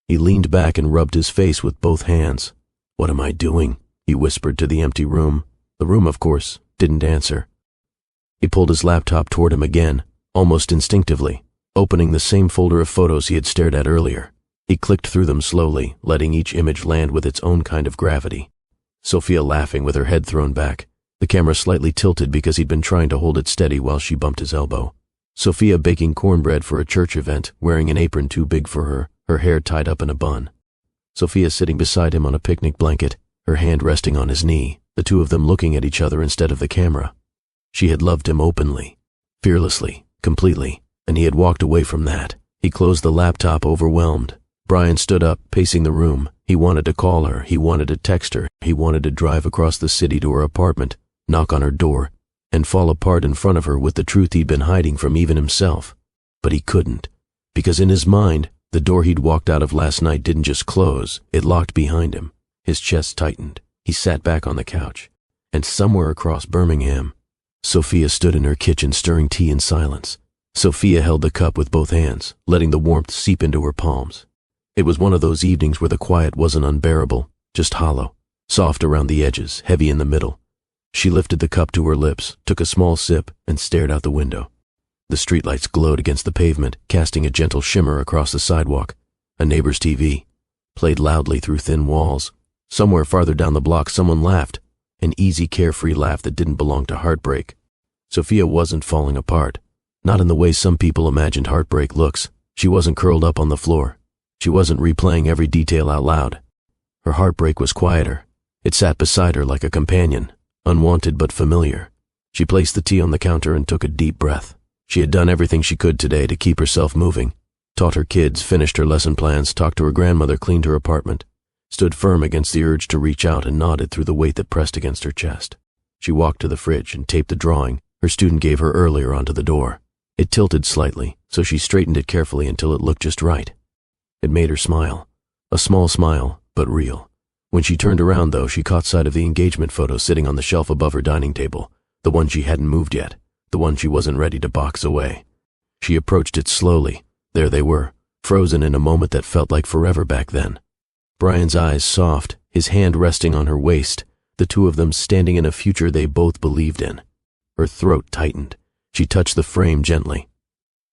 He leaned back and rubbed his face with both hands. "What am I doing?" he whispered to the empty room. The room, of course, didn't answer. He pulled his laptop toward him again, almost instinctively, opening the same folder of photos he had stared at earlier. He clicked through them slowly, letting each image land with its own kind of gravity. Sophia laughing with her head thrown back, the camera slightly tilted because he'd been trying to hold it steady while she bumped his elbow. Sophia baking cornbread for a church event, wearing an apron too big for her, her hair tied up in a bun. Sophia sitting beside him on a picnic blanket, her hand resting on his knee, the two of them looking at each other instead of the camera. She had loved him openly, fearlessly, completely, and he had walked away from that. He closed the laptop, overwhelmed. Brian stood up, pacing the room. He wanted to call her, he wanted to text her, he wanted to drive across the city to her apartment, knock on her door, and fall apart in front of her with the truth he'd been hiding from even himself. But he couldn't, because in his mind, the door he'd walked out of last night didn't just close, it locked behind him. His chest tightened. He sat back on the couch. And somewhere across Birmingham, Sophia stood in her kitchen stirring tea in silence. Sophia held the cup with both hands, letting the warmth seep into her palms. It was one of those evenings where the quiet wasn't unbearable, just hollow, soft around the edges, heavy in the middle. She lifted the cup to her lips, took a small sip, and stared out the window. The streetlights glowed against the pavement, casting a gentle shimmer across the sidewalk. A neighbor's TV played loudly through thin walls. Somewhere farther down the block, someone laughed, an easy, carefree laugh that didn't belong to heartbreak. Sophia wasn't falling apart, not in the way some people imagined heartbreak looks. She wasn't curled up on the floor. She wasn't replaying every detail out loud. Her heartbreak was quieter. It sat beside her like a companion, unwanted but familiar. She placed the tea on the counter and took a deep breath. She had done everything she could today to keep herself moving. Taught her kids, finished her lesson plans, talked to her grandmother, cleaned her apartment, stood firm against the urge to reach out, and nodded through the weight that pressed against her chest. She walked to the fridge and taped the drawing her student gave her earlier onto the door. It tilted slightly, so she straightened it carefully until it looked just right. It made her smile. A small smile, but real. When she turned around, though, she caught sight of the engagement photo sitting on the shelf above her dining table, the one she hadn't moved yet, the one she wasn't ready to box away. She approached it slowly. There they were, frozen in a moment that felt like forever back then. Brian's eyes soft, his hand resting on her waist, the two of them standing in a future they both believed in. Her throat tightened. She touched the frame gently.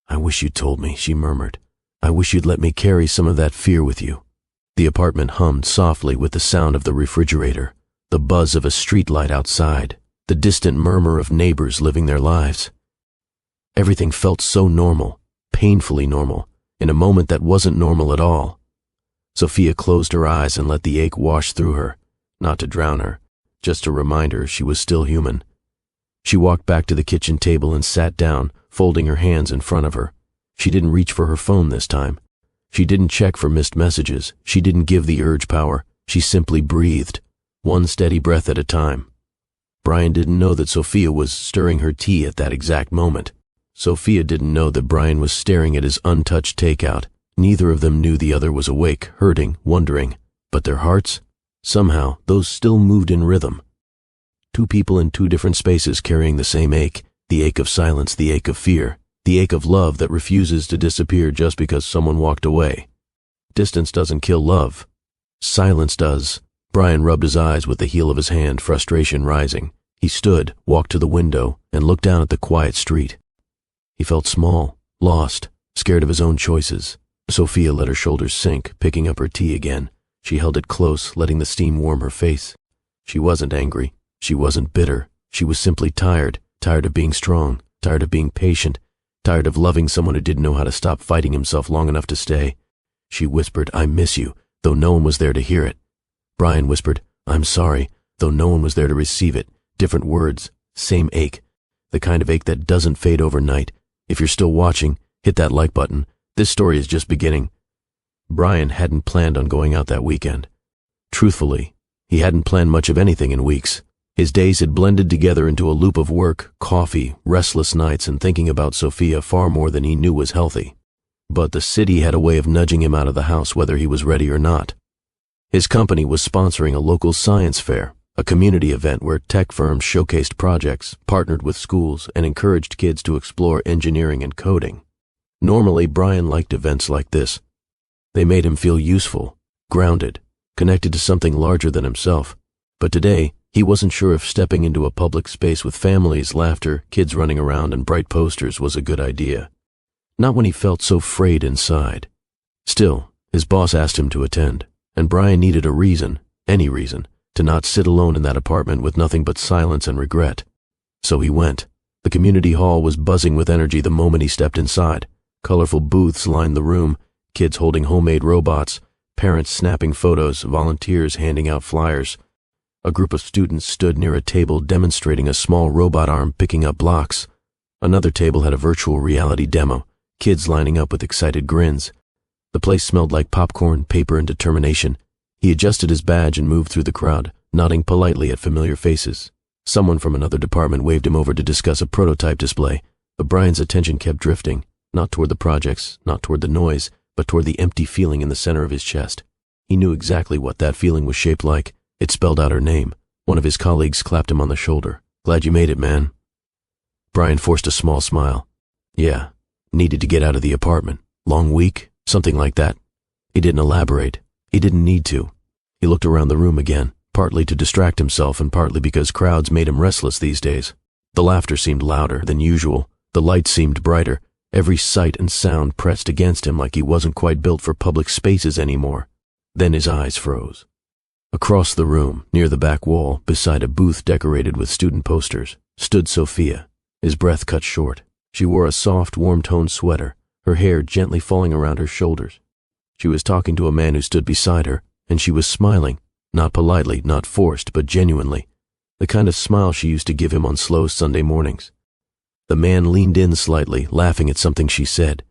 "I wish you'd told me," she murmured. "I wish you'd let me carry some of that fear with you." The apartment hummed softly with the sound of the refrigerator, the buzz of a streetlight outside, the distant murmur of neighbors living their lives. Everything felt so normal, painfully normal, in a moment that wasn't normal at all. Sophia closed her eyes and let the ache wash through her, not to drown her, just to remind her she was still human. She walked back to the kitchen table and sat down, folding her hands in front of her. She didn't reach for her phone this time. She didn't check for missed messages. She didn't give the urge power. She simply breathed, one steady breath at a time. Brian didn't know that Sophia was stirring her tea at that exact moment. Sophia didn't know that Brian was staring at his untouched takeout. Neither of them knew the other was awake, hurting, wondering. But their hearts? Somehow, those still moved in rhythm. Two people in two different spaces carrying the same ache, the ache of silence, the ache of fear, the ache of love that refuses to disappear just because someone walked away. Distance doesn't kill love. Silence does. Brian rubbed his eyes with the heel of his hand, frustration rising. He stood, walked to the window, and looked down at the quiet street. He felt small, lost, scared of his own choices. Sophia let her shoulders sink, picking up her tea again. She held it close, letting the steam warm her face. She wasn't angry. She wasn't bitter. She was simply tired, tired of being strong, tired of being patient, tired of loving someone who didn't know how to stop fighting himself long enough to stay. She whispered, "I miss you," though no one was there to hear it. Brian whispered, "I'm sorry," though no one was there to receive it. Different words, same ache. The kind of ache that doesn't fade overnight. If you're still watching, hit that like button. This story is just beginning. Brian hadn't planned on going out that weekend. Truthfully, he hadn't planned much of anything in weeks. His days had blended together into a loop of work, coffee, restless nights, and thinking about Sophia far more than he knew was healthy. But the city had a way of nudging him out of the house whether he was ready or not. His company was sponsoring a local science fair, a community event where tech firms showcased projects, partnered with schools, and encouraged kids to explore engineering and coding. Normally, Brian liked events like this. They made him feel useful, grounded, connected to something larger than himself. But today, he wasn't sure if stepping into a public space with families, laughter, kids running around, and bright posters was a good idea. Not when he felt so frayed inside. Still, his boss asked him to attend, and Brian needed a reason, any reason, to not sit alone in that apartment with nothing but silence and regret. So he went. The community hall was buzzing with energy the moment he stepped inside. Colorful booths lined the room, kids holding homemade robots, parents snapping photos, volunteers handing out flyers. A group of students stood near a table demonstrating a small robot arm picking up blocks. Another table had a virtual reality demo, kids lining up with excited grins. The place smelled like popcorn, paper, and determination. He adjusted his badge and moved through the crowd, nodding politely at familiar faces. Someone from another department waved him over to discuss a prototype display, but Brian's attention kept drifting, not toward the projects, not toward the noise, but toward the empty feeling in the center of his chest. He knew exactly what that feeling was shaped like. It spelled out her name. One of his colleagues clapped him on the shoulder. "Glad you made it, man." Brian forced a small smile. Yeah, needed to get out of the apartment. Long week, something like that. He didn't elaborate. He didn't need to. He looked around the room again, partly to distract himself and partly because crowds made him restless these days. The laughter seemed louder than usual. The lights seemed brighter. Every sight and sound pressed against him like he wasn't quite built for public spaces anymore. Then his eyes froze. Across the room, near the back wall, beside a booth decorated with student posters, stood Sophia. His breath cut short. She wore a soft, warm-toned sweater, her hair gently falling around her shoulders. She was talking to a man who stood beside her, and she was smiling, not politely, not forced, but genuinely, the kind of smile she used to give him on slow Sunday mornings. The man leaned in slightly, laughing at something she said.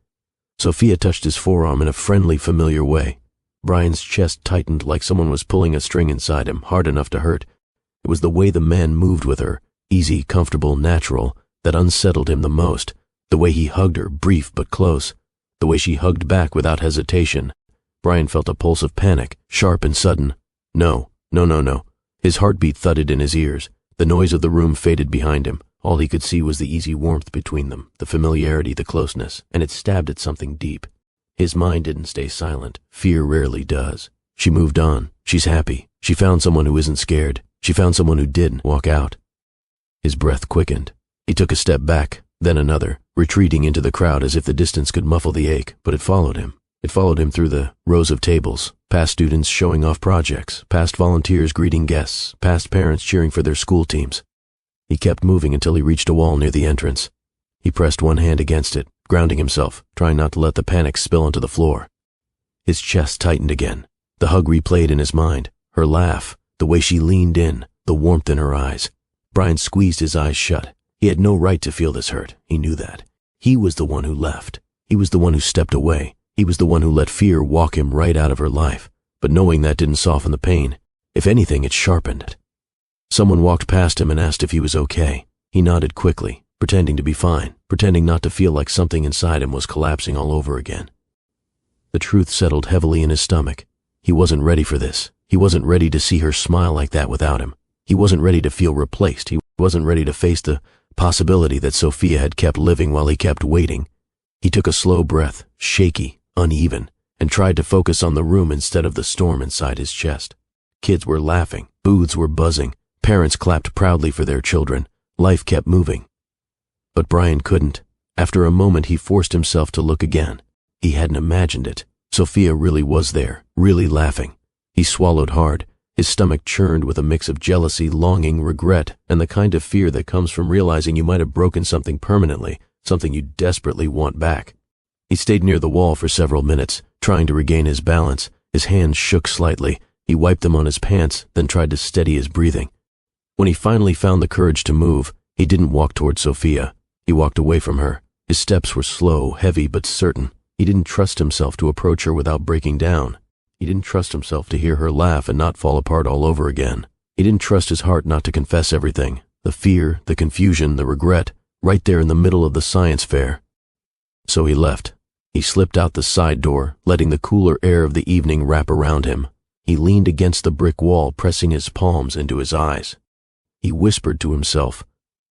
Sophia touched his forearm in a friendly, familiar way. Brian's chest tightened like someone was pulling a string inside him, hard enough to hurt. It was the way the man moved with her, easy, comfortable, natural, that unsettled him the most. The way he hugged her, brief but close. The way she hugged back without hesitation. Brian felt a pulse of panic, sharp and sudden. No. His heartbeat thudded in his ears. The noise of the room faded behind him. All he could see was the easy warmth between them, the familiarity, the closeness, and it stabbed at something deep. His mind didn't stay silent. Fear rarely does. She moved on. She's happy. She found someone who isn't scared. She found someone who didn't walk out. His breath quickened. He took a step back, then another, retreating into the crowd as if the distance could muffle the ache, but it followed him. It followed him through the rows of tables, past students showing off projects, past volunteers greeting guests, past parents cheering for their school teams. He kept moving until he reached a wall near the entrance. He pressed one hand against it, grounding himself, trying not to let the panic spill onto the floor. His chest tightened again. The hug replayed in his mind, her laugh, the way she leaned in, the warmth in her eyes. Brian squeezed his eyes shut. He had no right to feel this hurt. He knew that. He was the one who left. He was the one who stepped away. He was the one who let fear walk him right out of her life. But knowing that didn't soften the pain. If anything, it sharpened it. Someone walked past him and asked if he was okay. He nodded quickly, pretending to be fine, pretending not to feel like something inside him was collapsing all over again. The truth settled heavily in his stomach. He wasn't ready for this. He wasn't ready to see her smile like that without him. He wasn't ready to feel replaced. He wasn't ready to face the possibility that Sophia had kept living while he kept waiting. He took a slow breath, shaky, uneven, and tried to focus on the room instead of the storm inside his chest. Kids were laughing, booths were buzzing, parents clapped proudly for their children. Life kept moving. But Brian couldn't. After a moment, he forced himself to look again. He hadn't imagined it. Sophia really was there, really laughing. He swallowed hard. His stomach churned with a mix of jealousy, longing, regret, and the kind of fear that comes from realizing you might have broken something permanently, something you desperately want back. He stayed near the wall for several minutes, trying to regain his balance. His hands shook slightly. He wiped them on his pants, then tried to steady his breathing. When he finally found the courage to move, he didn't walk toward Sophia. He walked away from her. His steps were slow, heavy, but certain. He didn't trust himself to approach her without breaking down. He didn't trust himself to hear her laugh and not fall apart all over again. He didn't trust his heart not to confess everything, the fear, the confusion, the regret, right there in the middle of the science fair. So he left. He slipped out the side door, letting the cooler air of the evening wrap around him. He leaned against the brick wall, pressing his palms into his eyes. He whispered to himself,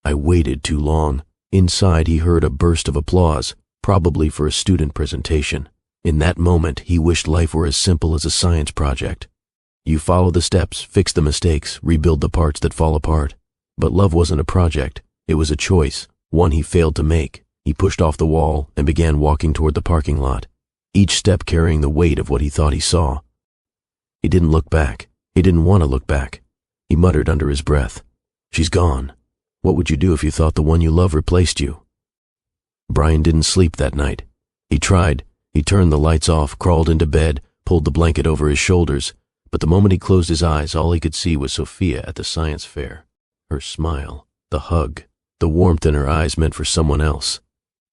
"I waited too long." Inside, he heard a burst of applause, probably for a student presentation. In that moment, he wished life were as simple as a science project. You follow the steps, fix the mistakes, rebuild the parts that fall apart. But love wasn't a project. It was a choice, one he failed to make. He pushed off the wall and began walking toward the parking lot, each step carrying the weight of what he thought he saw. He didn't look back. He didn't want to look back. He muttered under his breath, "She's gone. What would you do if you thought the one you love replaced you?" Brian didn't sleep that night. He tried. He turned the lights off, crawled into bed, pulled the blanket over his shoulders, but the moment he closed his eyes, all he could see was Sophia at the science fair. Her smile, the hug, the warmth in her eyes meant for someone else.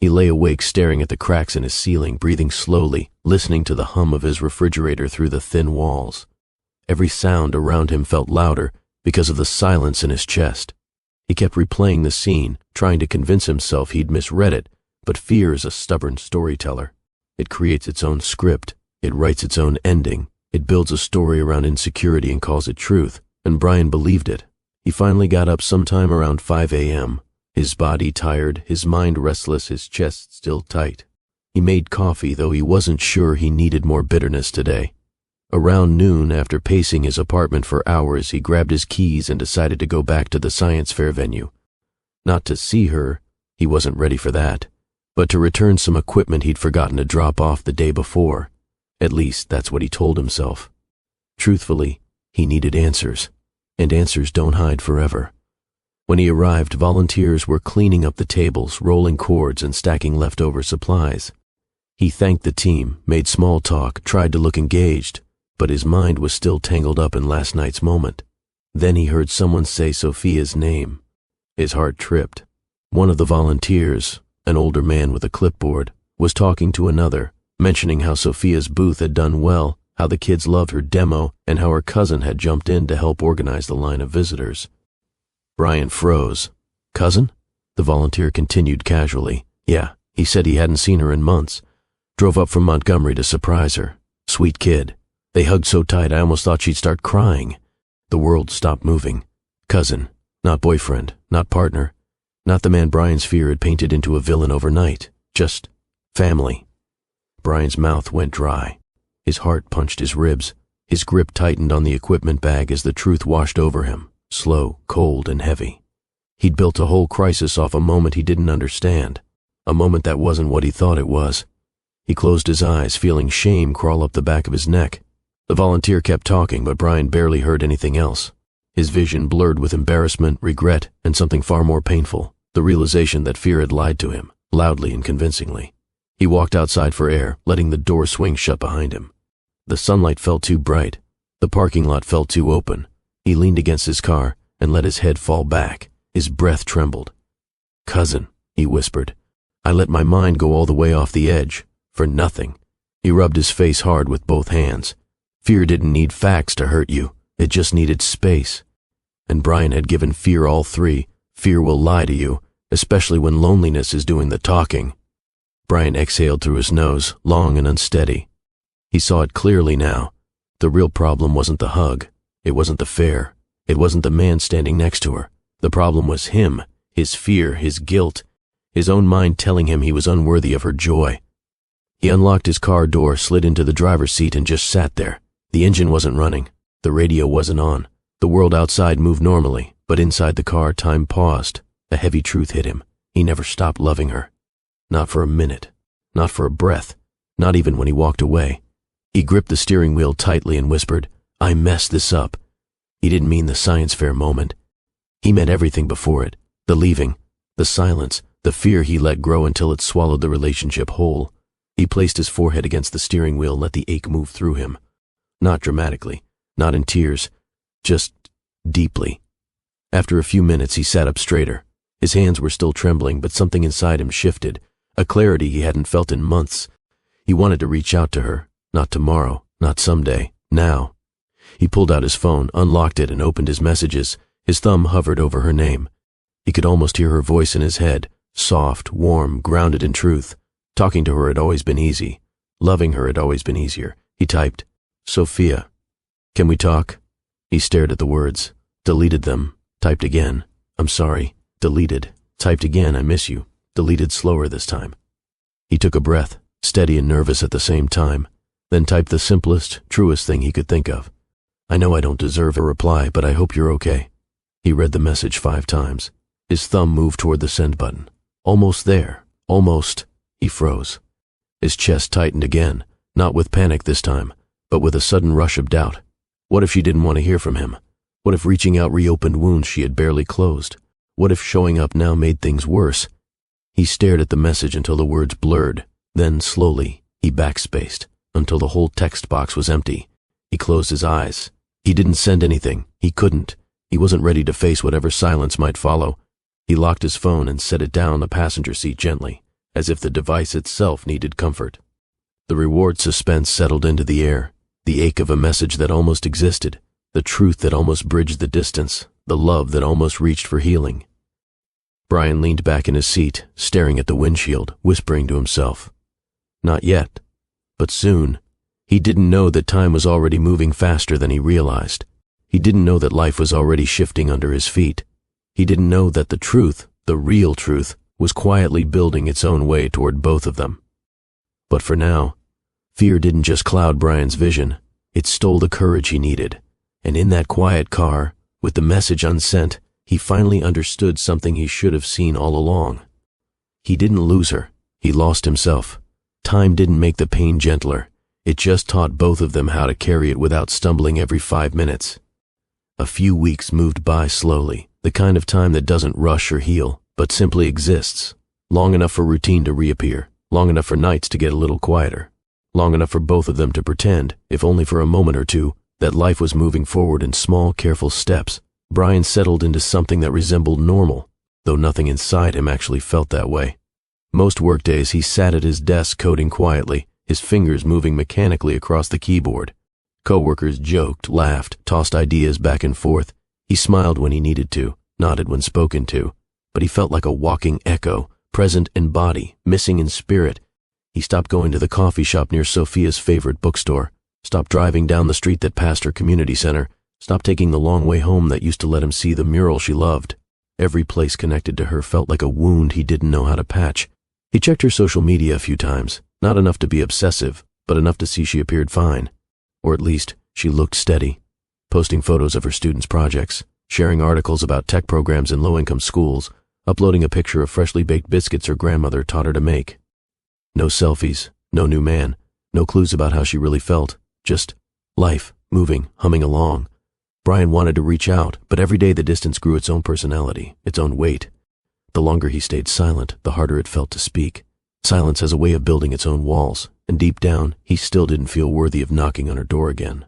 He lay awake staring at the cracks in his ceiling, breathing slowly, listening to the hum of his refrigerator through the thin walls. Every sound around him felt louder because of the silence in his chest. He kept replaying the scene, trying to convince himself he'd misread it, but fear is a stubborn storyteller. It creates its own script. It writes its own ending. It builds a story around insecurity and calls it truth, and Brian believed it. He finally got up sometime around 5 a.m., his body tired, his mind restless, his chest still tight. He made coffee, though he wasn't sure he needed more bitterness today. Around noon, after pacing his apartment for hours, he grabbed his keys and decided to go back to the science fair venue. Not to see her, he wasn't ready for that, but to return some equipment he'd forgotten to drop off the day before. At least, that's what he told himself. Truthfully, he needed answers, and answers don't hide forever. When he arrived, volunteers were cleaning up the tables, rolling cords, and stacking leftover supplies. He thanked the team, made small talk, tried to look engaged, but his mind was still tangled up in last night's moment. Then he heard someone say Sophia's name. His heart tripped. One of the volunteers, an older man with a clipboard, was talking to another, mentioning how Sophia's booth had done well, how the kids loved her demo, and how her cousin had jumped in to help organize the line of visitors. Brian froze. "Cousin?" The volunteer continued casually. "Yeah, he said he hadn't seen her in months. Drove up from Montgomery to surprise her. Sweet kid. They hugged so tight I almost thought she'd start crying." The world stopped moving. Cousin, not boyfriend, not partner, not the man Brian's fear had painted into a villain overnight. Just family. Brian's mouth went dry. His heart punched his ribs. His grip tightened on the equipment bag as the truth washed over him, slow, cold, and heavy. He'd built a whole crisis off a moment he didn't understand, a moment that wasn't what he thought it was. He closed his eyes, feeling shame crawl up the back of his neck. The volunteer kept talking, but Brian barely heard anything else. His vision blurred with embarrassment, regret, and something far more painful, the realization that fear had lied to him, loudly and convincingly. He walked outside for air, letting the door swing shut behind him. The sunlight felt too bright. The parking lot felt too open. He leaned against his car and let his head fall back. His breath trembled. "Cousin," he whispered, "I let my mind go all the way off the edge. For nothing." He rubbed his face hard with both hands. Fear didn't need facts to hurt you. It just needed space. And Brian had given fear all three. Fear will lie to you, especially when loneliness is doing the talking. Brian exhaled through his nose, long and unsteady. He saw it clearly now. The real problem wasn't the hug. It wasn't the fare. It wasn't the man standing next to her. The problem was him, his fear, his guilt, his own mind telling him he was unworthy of her joy. He unlocked his car door, slid into the driver's seat, and just sat there. The engine wasn't running. The radio wasn't on. The world outside moved normally, but inside the car, time paused. A heavy truth hit him. He never stopped loving her. Not for a minute. Not for a breath. Not even when he walked away. He gripped the steering wheel tightly and whispered, "I messed this up." He didn't mean the science fair moment. He meant everything before it. The leaving, the silence, the fear he let grow until it swallowed the relationship whole. He placed his forehead against the steering wheel and let the ache move through him. Not dramatically, not in tears, just deeply. After a few minutes, he sat up straighter. His hands were still trembling, but something inside him shifted, a clarity he hadn't felt in months. He wanted to reach out to her, not tomorrow, not someday, now. He pulled out his phone, unlocked it, and opened his messages. His thumb hovered over her name. He could almost hear her voice in his head, soft, warm, grounded in truth. Talking to her had always been easy. Loving her had always been easier. He typed, "Sophia, can we talk?" He stared at the words, deleted them, typed again, "I'm sorry," deleted, typed again, "I miss you," deleted slower this time. He took a breath, steady and nervous at the same time, then typed the simplest, truest thing he could think of. "I know I don't deserve a reply, but I hope you're okay." He read the message 5 times. His thumb moved toward the send button. Almost there, almost. He froze. His chest tightened again, not with panic this time, but with a sudden rush of doubt. What if she didn't want to hear from him? What if reaching out reopened wounds she had barely closed? What if showing up now made things worse? He stared at the message until the words blurred. Then, slowly, he backspaced, until the whole text box was empty. He closed his eyes. He didn't send anything. He couldn't. He wasn't ready to face whatever silence might follow. He locked his phone and set it down on the passenger seat gently, as if the device itself needed comfort. The reward suspense settled into the air, the ache of a message that almost existed, the truth that almost bridged the distance, the love that almost reached for healing. Brian leaned back in his seat, staring at the windshield, whispering to himself, "Not yet, but soon." He didn't know that time was already moving faster than he realized. He didn't know that life was already shifting under his feet. He didn't know that the truth, the real truth, was quietly building its own way toward both of them. But for now, fear didn't just cloud Brian's vision, it stole the courage he needed. And in that quiet car, with the message unsent, he finally understood something he should have seen all along. He didn't lose her, he lost himself. Time didn't make the pain gentler, it just taught both of them how to carry it without stumbling every 5 minutes. A few weeks moved by slowly, the kind of time that doesn't rush or heal, but simply exists, long enough for routine to reappear, long enough for nights to get a little quieter, long enough for both of them to pretend, if only for a moment or two, that life was moving forward in small, careful steps. Brian settled into something that resembled normal, though nothing inside him actually felt that way. Most workdays he sat at his desk coding quietly, his fingers moving mechanically across the keyboard. Coworkers joked, laughed, tossed ideas back and forth. He smiled when he needed to, nodded when spoken to, but he felt like a walking echo, present in body, missing in spirit. He stopped going to the coffee shop near Sophia's favorite bookstore, stopped driving down the street that passed her community center, stopped taking the long way home that used to let him see the mural she loved. Every place connected to her felt like a wound he didn't know how to patch. He checked her social media a few times, not enough to be obsessive, but enough to see she appeared fine. Or at least, she looked steady, posting photos of her students' projects, sharing articles about tech programs in low-income schools, uploading a picture of freshly baked biscuits her grandmother taught her to make. No selfies, No new man, no clues about how she really felt, just life, moving, humming along. Brian wanted to reach out, but every day the distance grew its own personality, its own weight. The longer he stayed silent, the harder it felt to speak. Silence has a way of building its own walls, and deep down, he still didn't feel worthy of knocking on her door again.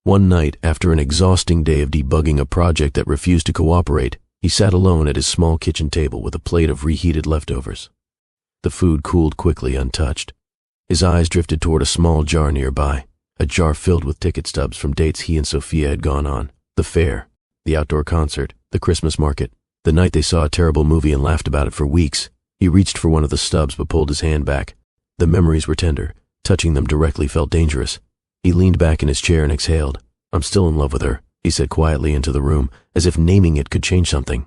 One night, after an exhausting day of debugging a project that refused to cooperate, he sat alone at his small kitchen table with a plate of reheated leftovers. The food cooled quickly, untouched. His eyes drifted toward a small jar nearby, a jar filled with ticket stubs from dates he and Sophia had gone on, the fair, the outdoor concert, the Christmas market, the night they saw a terrible movie and laughed about it for weeks. He reached for one of the stubs but pulled his hand back. The memories were tender. Touching them directly felt dangerous. He leaned back in his chair and exhaled. "I'm still in love with her," he said quietly into the room, as if naming it could change something.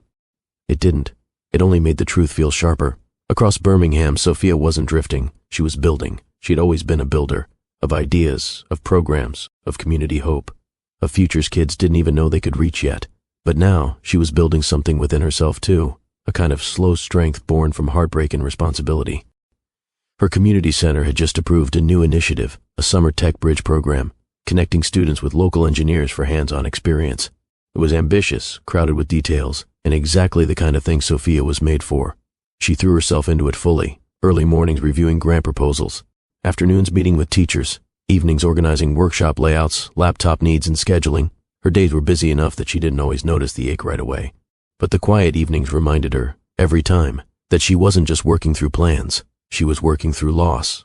It didn't. It only made the truth feel sharper. Across Birmingham, Sophia wasn't drifting. She was building. She'd always been a builder. Of ideas, of programs, of community hope. Of futures kids didn't even know they could reach yet. But now, she was building something within herself too. A kind of slow strength born from heartbreak and responsibility. Her community center had just approved a new initiative, a summer tech bridge program, connecting students with local engineers for hands-on experience. It was ambitious, crowded with details, and exactly the kind of thing Sophia was made for. She threw herself into it fully, early mornings reviewing grant proposals, afternoons meeting with teachers, evenings organizing workshop layouts, laptop needs, and scheduling. Her days were busy enough that she didn't always notice the ache right away. But the quiet evenings reminded her, every time, that she wasn't just working through plans. She was working through loss.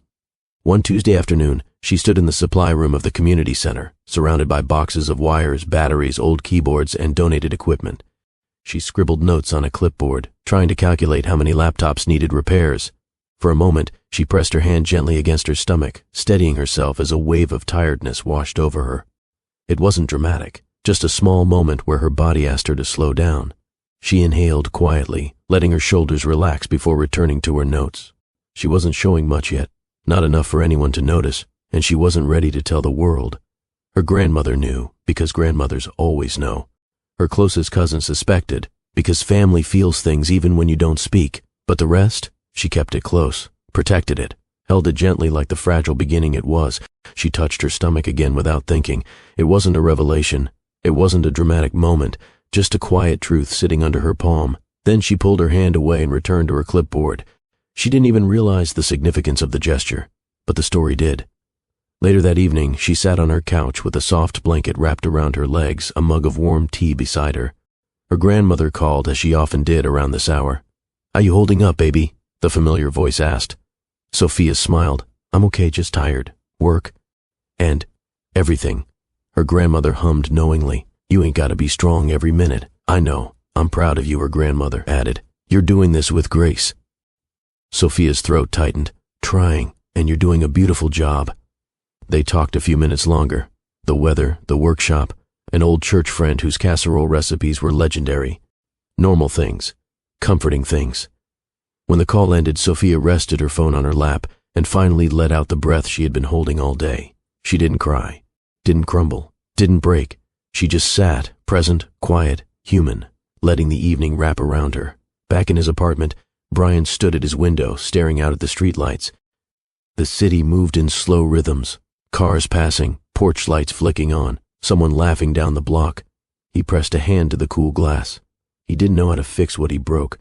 One Tuesday afternoon, she stood in the supply room of the community center, surrounded by boxes of wires, batteries, old keyboards, and donated equipment. She scribbled notes on a clipboard, trying to calculate how many laptops needed repairs. For a moment, she pressed her hand gently against her stomach, steadying herself as a wave of tiredness washed over her. It wasn't dramatic, just a small moment where her body asked her to slow down. She inhaled quietly, letting her shoulders relax before returning to her notes. She wasn't showing much yet, not enough for anyone to notice, and she wasn't ready to tell the world. Her grandmother knew, because grandmothers always know. Her closest cousin suspected, because family feels things even when you don't speak. But the rest? She kept it close, protected it, held it gently like the fragile beginning it was. She touched her stomach again without thinking. It wasn't a revelation. It wasn't a dramatic moment, just a quiet truth sitting under her palm. Then she pulled her hand away and returned to her clipboard. She didn't even realize the significance of the gesture, but the story did. Later that evening, she sat on her couch with a soft blanket wrapped around her legs, a mug of warm tea beside her. Her grandmother called, as she often did around this hour. "How you holding up, baby?" the familiar voice asked. Sophia smiled. "I'm okay, just tired. Work. And everything." Her grandmother hummed knowingly. "You ain't gotta be strong every minute. I know. I'm proud of you," her grandmother added. "You're doing this with grace." Sophia's throat tightened. "Trying, and you're doing a beautiful job." They talked a few minutes longer. The weather, the workshop, an old church friend whose casserole recipes were legendary. Normal things. Comforting things. When the call ended, Sophia rested her phone on her lap and finally let out the breath she had been holding all day. She didn't cry, didn't crumble, didn't break. She just sat, present, quiet, human, letting the evening wrap around her. Back in his apartment, Brian stood at his window, staring out at the streetlights. The city moved in slow rhythms. Cars passing, porch lights flicking on, someone laughing down the block. He pressed a hand to the cool glass. He didn't know how to fix what he broke,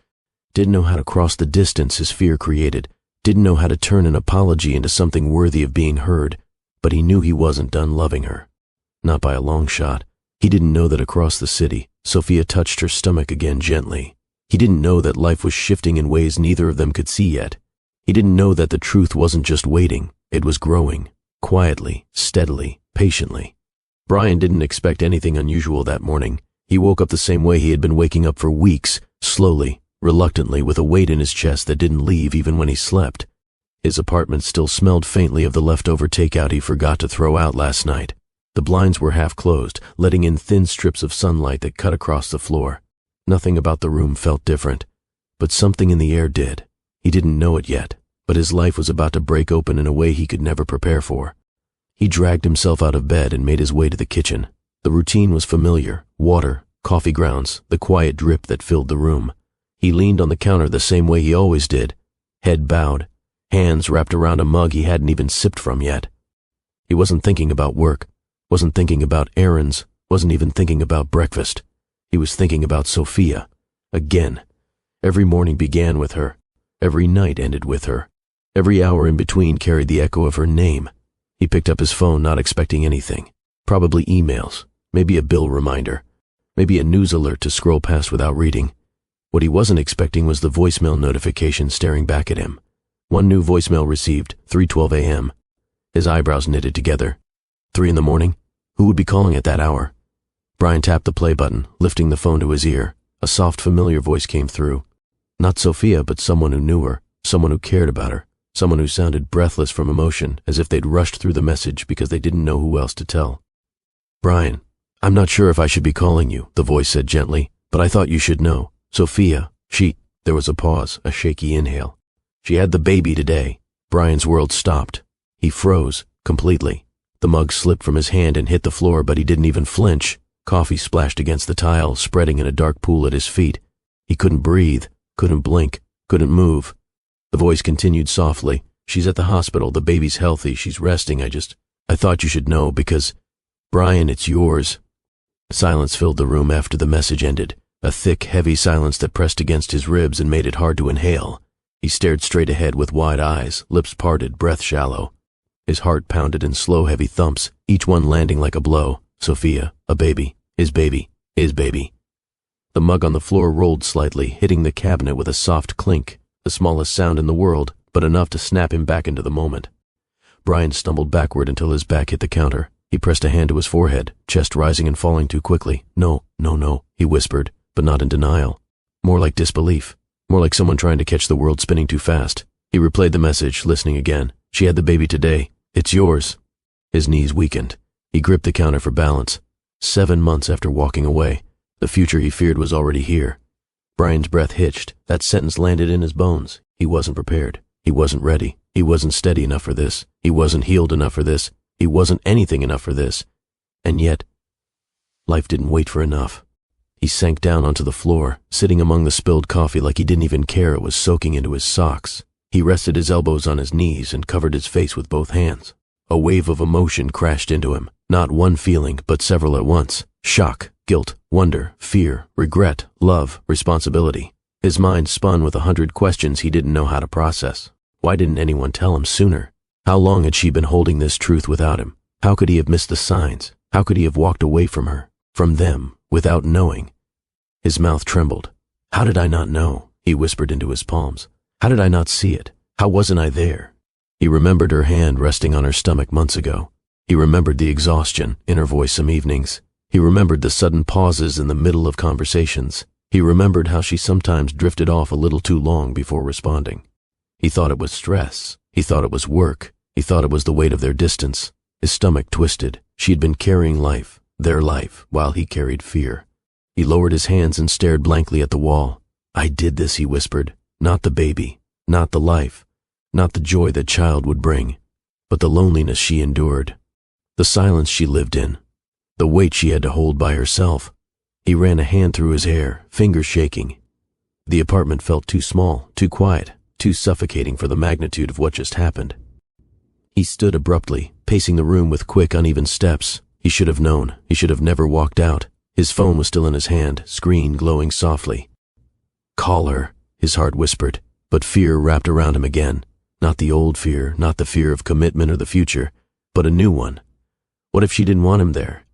didn't know how to cross the distance his fear created, didn't know how to turn an apology into something worthy of being heard, but he knew he wasn't done loving her. Not by a long shot. He didn't know that across the city, Sophia touched her stomach again gently. He didn't know that life was shifting in ways neither of them could see yet. He didn't know that the truth wasn't just waiting, it was growing. Quietly, steadily, patiently. Brian didn't expect anything unusual that morning. He woke up the same way he had been waking up for weeks, slowly, reluctantly, with a weight in his chest that didn't leave even when he slept. His apartment still smelled faintly of the leftover takeout he forgot to throw out last night. The blinds were half closed, letting in thin strips of sunlight that cut across the floor. Nothing about the room felt different, but something in the air did. He didn't know it yet, but his life was about to break open in a way he could never prepare for. He dragged himself out of bed and made his way to the kitchen. The routine was familiar: water, coffee grounds, the quiet drip that filled the room. He leaned on the counter the same way he always did, head bowed, hands wrapped around a mug he hadn't even sipped from yet. He wasn't thinking about work, wasn't thinking about errands, wasn't even thinking about breakfast. He was thinking about Sophia. Again. Every morning began with her. Every night ended with her. Every hour in between carried the echo of her name. He picked up his phone not expecting anything. Probably emails, maybe a bill reminder, maybe a news alert to scroll past without reading. What he wasn't expecting was the voicemail notification staring back at him. One new voicemail received, 3:12 a.m. His eyebrows knitted together. 3 in the morning? Who would be calling at that hour? Brian tapped the play button, lifting the phone to his ear. A soft, familiar voice came through. Not Sophia, but someone who knew her, someone who cared about her, someone who sounded breathless from emotion, as if they'd rushed through the message because they didn't know who else to tell. "Brian, I'm not sure if I should be calling you," the voice said gently, "but I thought you should know. Sophia, There was a pause, a shaky inhale. "She had the baby today." Brian's world stopped. He froze, completely. The mug slipped from his hand and hit the floor, but he didn't even flinch. Coffee splashed against the tile, spreading in a dark pool at his feet. He couldn't breathe, couldn't blink, couldn't move. The voice continued softly. "She's at the hospital. The baby's healthy. She's resting. I thought you should know because, Brian, it's yours." Silence filled the room after the message ended, a thick, heavy silence that pressed against his ribs and made it hard to inhale. He stared straight ahead with wide eyes, lips parted, breath shallow. His heart pounded in slow, heavy thumps, each one landing like a blow. Sophia, a baby, his baby, his baby. The mug on the floor rolled slightly, hitting the cabinet with a soft clink, the smallest sound in the world, but enough to snap him back into the moment. Brian stumbled backward until his back hit the counter. He pressed a hand to his forehead, chest rising and falling too quickly. No, he whispered, but not in denial. More like disbelief. More like someone trying to catch the world spinning too fast. He replayed the message, listening again. "She had the baby today. It's yours." His knees weakened. He gripped the counter for balance. 7 months after walking away, the future he feared was already here. Brian's breath hitched. That sentence landed in his bones. He wasn't prepared. He wasn't ready. He wasn't steady enough for this. He wasn't healed enough for this. He wasn't anything enough for this. And yet, life didn't wait for enough. He sank down onto the floor, sitting among the spilled coffee like he didn't even care it was soaking into his socks. He rested his elbows on his knees and covered his face with both hands. A wave of emotion crashed into him. Not one feeling, but several at once. Shock, guilt, wonder, fear, regret, love, responsibility. His mind spun with 100 questions he didn't know how to process. Why didn't anyone tell him sooner? How long had she been holding this truth without him? How could he have missed the signs? How could he have walked away from her, from them, without knowing? His mouth trembled. "How did I not know?" he whispered into his palms. "How did I not see it? How wasn't I there?" He remembered her hand resting on her stomach months ago. He remembered the exhaustion in her voice some evenings. He remembered the sudden pauses in the middle of conversations. He remembered how she sometimes drifted off a little too long before responding. He thought it was stress. He thought it was work. He thought it was the weight of their distance. His stomach twisted. She had been carrying life, their life, while he carried fear. He lowered his hands and stared blankly at the wall. "I did this," he whispered. "Not the baby, not the life, not the joy that child would bring, but the loneliness she endured, the silence she lived in, the weight she had to hold by herself." He ran a hand through his hair, fingers shaking. The apartment felt too small, too quiet, too suffocating for the magnitude of what just happened. He stood abruptly, pacing the room with quick, uneven steps. He should have known. He should have never walked out. His phone was still in his hand, screen glowing softly. "Call her," his heart whispered, but fear wrapped around him again. Not the old fear, not the fear of commitment or the future, but a new one. What if she didn't want him there?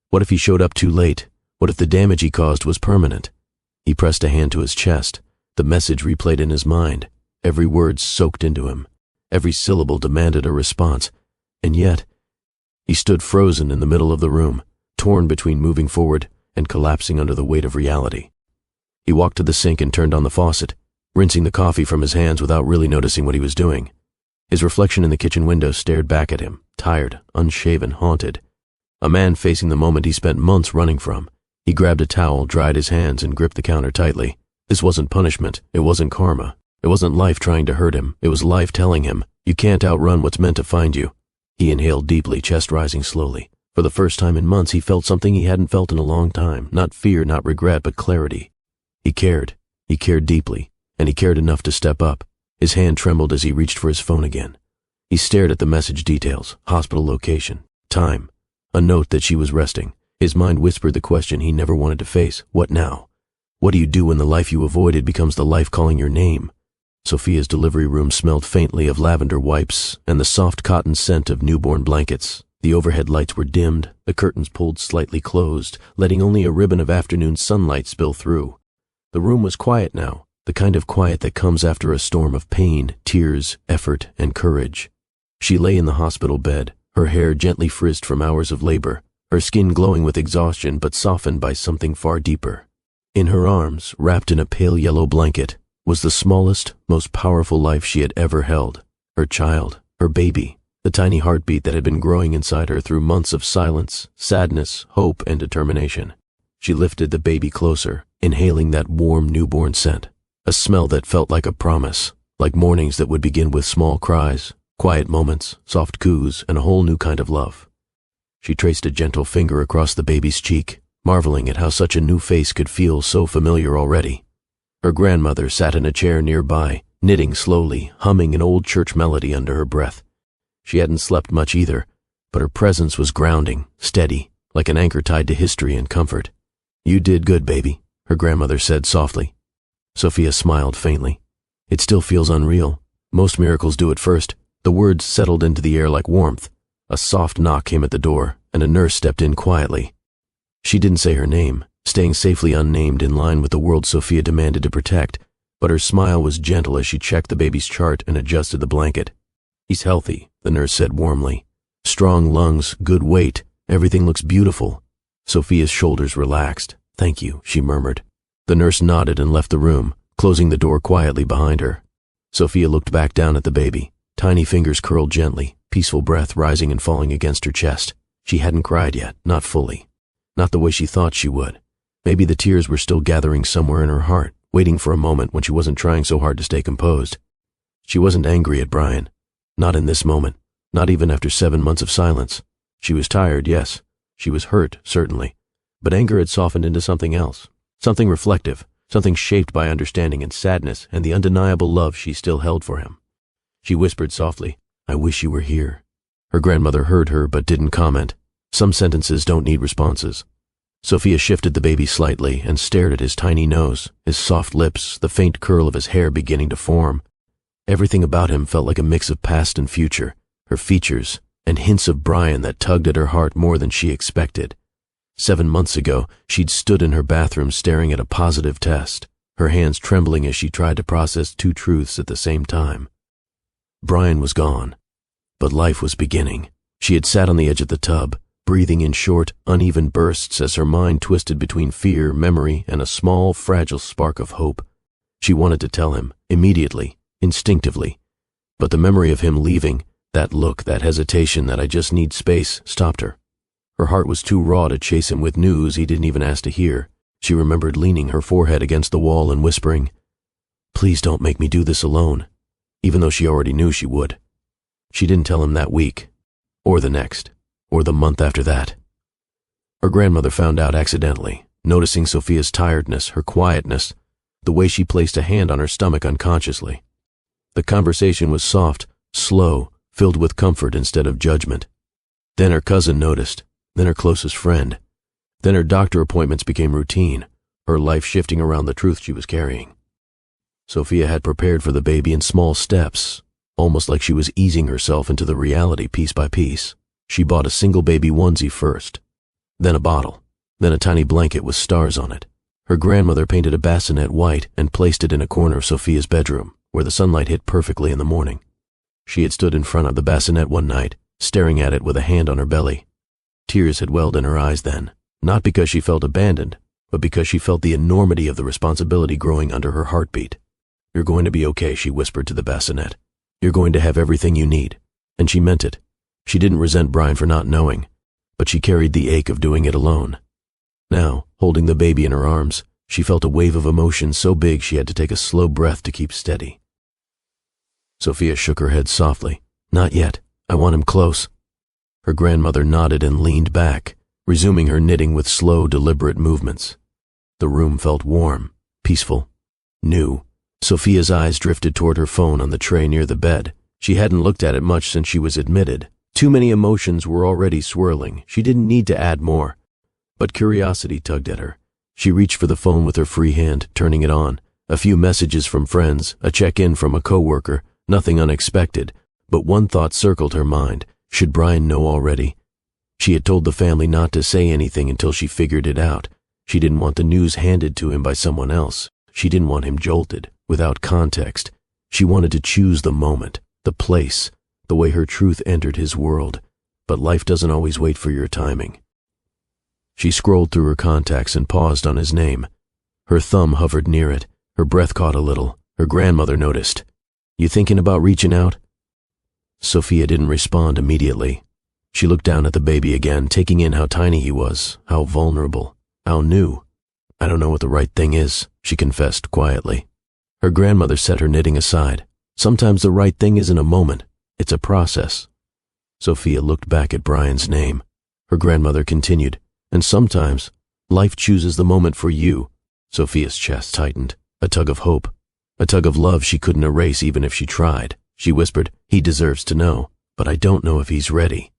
What if he showed up too late? What if the damage he caused was permanent? He pressed a hand to his chest. The message replayed in his mind. Every word soaked into him. Every syllable demanded a response. And yet, he stood frozen in the middle of the room, torn between moving forward and collapsing under the weight of reality. He walked to the sink and turned on the faucet, rinsing the coffee from his hands without really noticing what he was doing. His reflection in the kitchen window stared back at him, tired, unshaven, haunted. A man facing the moment he spent months running from. He grabbed a towel, dried his hands, and gripped the counter tightly. This wasn't punishment. It wasn't karma. It wasn't life trying to hurt him. It was life telling him, "You can't outrun what's meant to find you." He inhaled deeply, chest rising slowly. For the first time in months, he felt something he hadn't felt in a long time. Not fear, not regret, but clarity. He cared. He cared deeply, and he cared enough to step up. His hand trembled as he reached for his phone again. He stared at the message details, hospital location, time, a note that she was resting. His mind whispered the question he never wanted to face. What now? What do you do when the life you avoided becomes the life calling your name? Sophia's delivery room smelled faintly of lavender wipes and the soft cotton scent of newborn blankets. The overhead lights were dimmed, the curtains pulled slightly closed, letting only a ribbon of afternoon sunlight spill through. The room was quiet now, the kind of quiet that comes after a storm of pain, tears, effort, and courage. She lay in the hospital bed, her hair gently frizzed from hours of labor, her skin glowing with exhaustion but softened by something far deeper. In her arms, wrapped in a pale yellow blanket, was the smallest, most powerful life she had ever held. Her child, her baby, the tiny heartbeat that had been growing inside her through months of silence, sadness, hope, and determination. She lifted the baby closer, inhaling that warm newborn scent, a smell that felt like a promise, like mornings that would begin with small cries, quiet moments, soft coos, and a whole new kind of love. She traced a gentle finger across the baby's cheek, marveling at how such a new face could feel so familiar already. Her grandmother sat in a chair nearby, knitting slowly, humming an old church melody under her breath. She hadn't slept much either, but her presence was grounding, steady, like an anchor tied to history and comfort. "You did good, baby," her grandmother said softly. Sophia smiled faintly. "It still feels unreal. Most miracles do at first." The words settled into the air like warmth. A soft knock came at the door, and a nurse stepped in quietly. She didn't say her name, staying safely unnamed in line with the world Sophia demanded to protect, but her smile was gentle as she checked the baby's chart and adjusted the blanket. "He's healthy," the nurse said warmly. "Strong lungs, good weight, everything looks beautiful." Sophia's shoulders relaxed. "Thank you," she murmured. The nurse nodded and left the room, closing the door quietly behind her. Sophia looked back down at the baby. Tiny fingers curled gently, peaceful breath rising and falling against her chest. She hadn't cried yet, not fully. Not the way she thought she would. Maybe the tears were still gathering somewhere in her heart, waiting for a moment when she wasn't trying so hard to stay composed. She wasn't angry at Brian. Not in this moment. Not even after 7 months of silence. She was tired, yes. She was hurt, certainly. But anger had softened into something else. Something reflective. Something shaped by understanding and sadness and the undeniable love she still held for him. She whispered softly, "I wish you were here." Her grandmother heard her but didn't comment. Some sentences don't need responses. Sophia shifted the baby slightly and stared at his tiny nose, his soft lips, the faint curl of his hair beginning to form. Everything about him felt like a mix of past and future, her features, and hints of Brian that tugged at her heart more than she expected. 7 months ago, she'd stood in her bathroom staring at a positive test, her hands trembling as she tried to process two truths at the same time. Brian was gone, but life was beginning. She had sat on the edge of the tub, breathing in short, uneven bursts as her mind twisted between fear, memory, and a small, fragile spark of hope. She wanted to tell him, immediately, instinctively, but the memory of him leaving, that look, that hesitation, that "I just need space," stopped her. Her heart was too raw to chase him with news he didn't even ask to hear. She remembered leaning her forehead against the wall and whispering, "Please don't make me do this alone," even though she already knew she would. She didn't tell him that week, or the next, or the month after that. Her grandmother found out accidentally, noticing Sophia's tiredness, her quietness, the way she placed a hand on her stomach unconsciously. The conversation was soft, slow, filled with comfort instead of judgment. Then her cousin noticed, then her closest friend. Then her doctor appointments became routine, her life shifting around the truth she was carrying. Sophia had prepared for the baby in small steps, almost like she was easing herself into the reality piece by piece. She bought a single baby onesie first, then a bottle, then a tiny blanket with stars on it. Her grandmother painted a bassinet white and placed it in a corner of Sophia's bedroom, where the sunlight hit perfectly in the morning. She had stood in front of the bassinet one night, staring at it with a hand on her belly. Tears had welled in her eyes then, not because she felt abandoned, but because she felt the enormity of the responsibility growing under her heartbeat. "You're going to be okay," she whispered to the bassinet. "You're going to have everything you need." And she meant it. She didn't resent Brian for not knowing, but she carried the ache of doing it alone. Now, holding the baby in her arms, she felt a wave of emotion so big she had to take a slow breath to keep steady. Sophia shook her head softly. "Not yet. I want him close." Her grandmother nodded and leaned back, resuming her knitting with slow, deliberate movements. The room felt warm, peaceful, new, Sophia's eyes drifted toward her phone on the tray near the bed. She hadn't looked at it much since she was admitted. Too many emotions were already swirling. She didn't need to add more. But curiosity tugged at her. She reached for the phone with her free hand, turning it on. A few messages from friends, a check-in from a coworker, nothing unexpected. But one thought circled her mind. Should Brian know already? She had told the family not to say anything until she figured it out. She didn't want the news handed to him by someone else. She didn't want him jolted, without context. She wanted to choose the moment, the place, the way her truth entered his world. But life doesn't always wait for your timing. She scrolled through her contacts and paused on his name. Her thumb hovered near it. Her breath caught a little. Her grandmother noticed. "You thinking about reaching out?" Sophia didn't respond immediately. She looked down at the baby again, taking in how tiny he was, how vulnerable, how new. "I don't know what the right thing is," she confessed quietly. Her grandmother set her knitting aside. "Sometimes the right thing isn't a moment, it's a process." Sophia looked back at Brian's name. Her grandmother continued, "And sometimes life chooses the moment for you." Sophia's chest tightened, a tug of hope, a tug of love she couldn't erase even if she tried. She whispered, "He deserves to know, but I don't know if he's ready."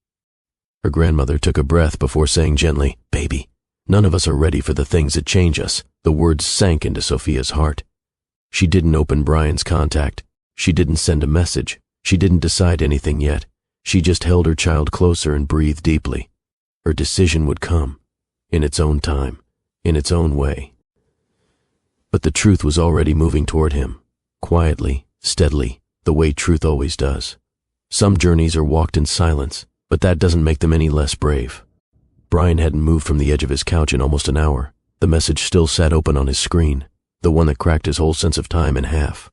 Her grandmother took a breath before saying gently, "Baby, none of us are ready for the things that change us." The words sank into Sophia's heart. She didn't open Brian's contact. She didn't send a message. She didn't decide anything yet. She just held her child closer and breathed deeply. Her decision would come, in its own time, in its own way. But the truth was already moving toward him, quietly, steadily, the way truth always does. Some journeys are walked in silence, but that doesn't make them any less brave. Brian hadn't moved from the edge of his couch in almost an hour. The message still sat open on his screen, the one that cracked his whole sense of time in half.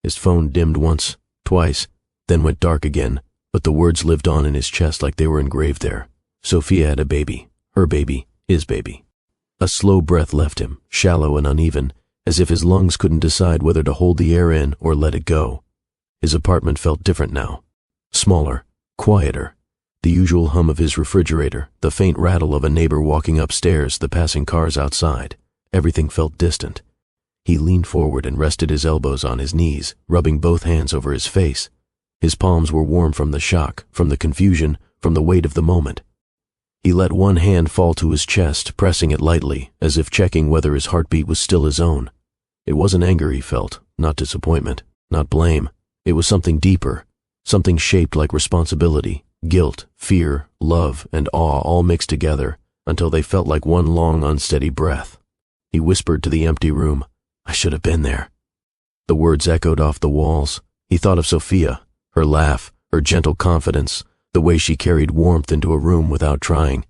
His phone dimmed once, twice, then went dark again, but the words lived on in his chest like they were engraved there. Sophia had a baby, her baby, his baby. A slow breath left him, shallow and uneven, as if his lungs couldn't decide whether to hold the air in or let it go. His apartment felt different now. Smaller, quieter. The usual hum of his refrigerator, the faint rattle of a neighbor walking upstairs, the passing cars outside. Everything felt distant. He leaned forward and rested his elbows on his knees, rubbing both hands over his face. His palms were warm from the shock, from the confusion, from the weight of the moment. He let one hand fall to his chest, pressing it lightly, as if checking whether his heartbeat was still his own. It wasn't anger he felt, not disappointment, not blame. It was something deeper, something shaped like responsibility, guilt, fear, love, and awe all mixed together until they felt like one long, unsteady breath. He whispered to the empty room, "I should have been there." The words echoed off the walls. He thought of Sophia, her laugh, her gentle confidence, the way she carried warmth into a room without trying.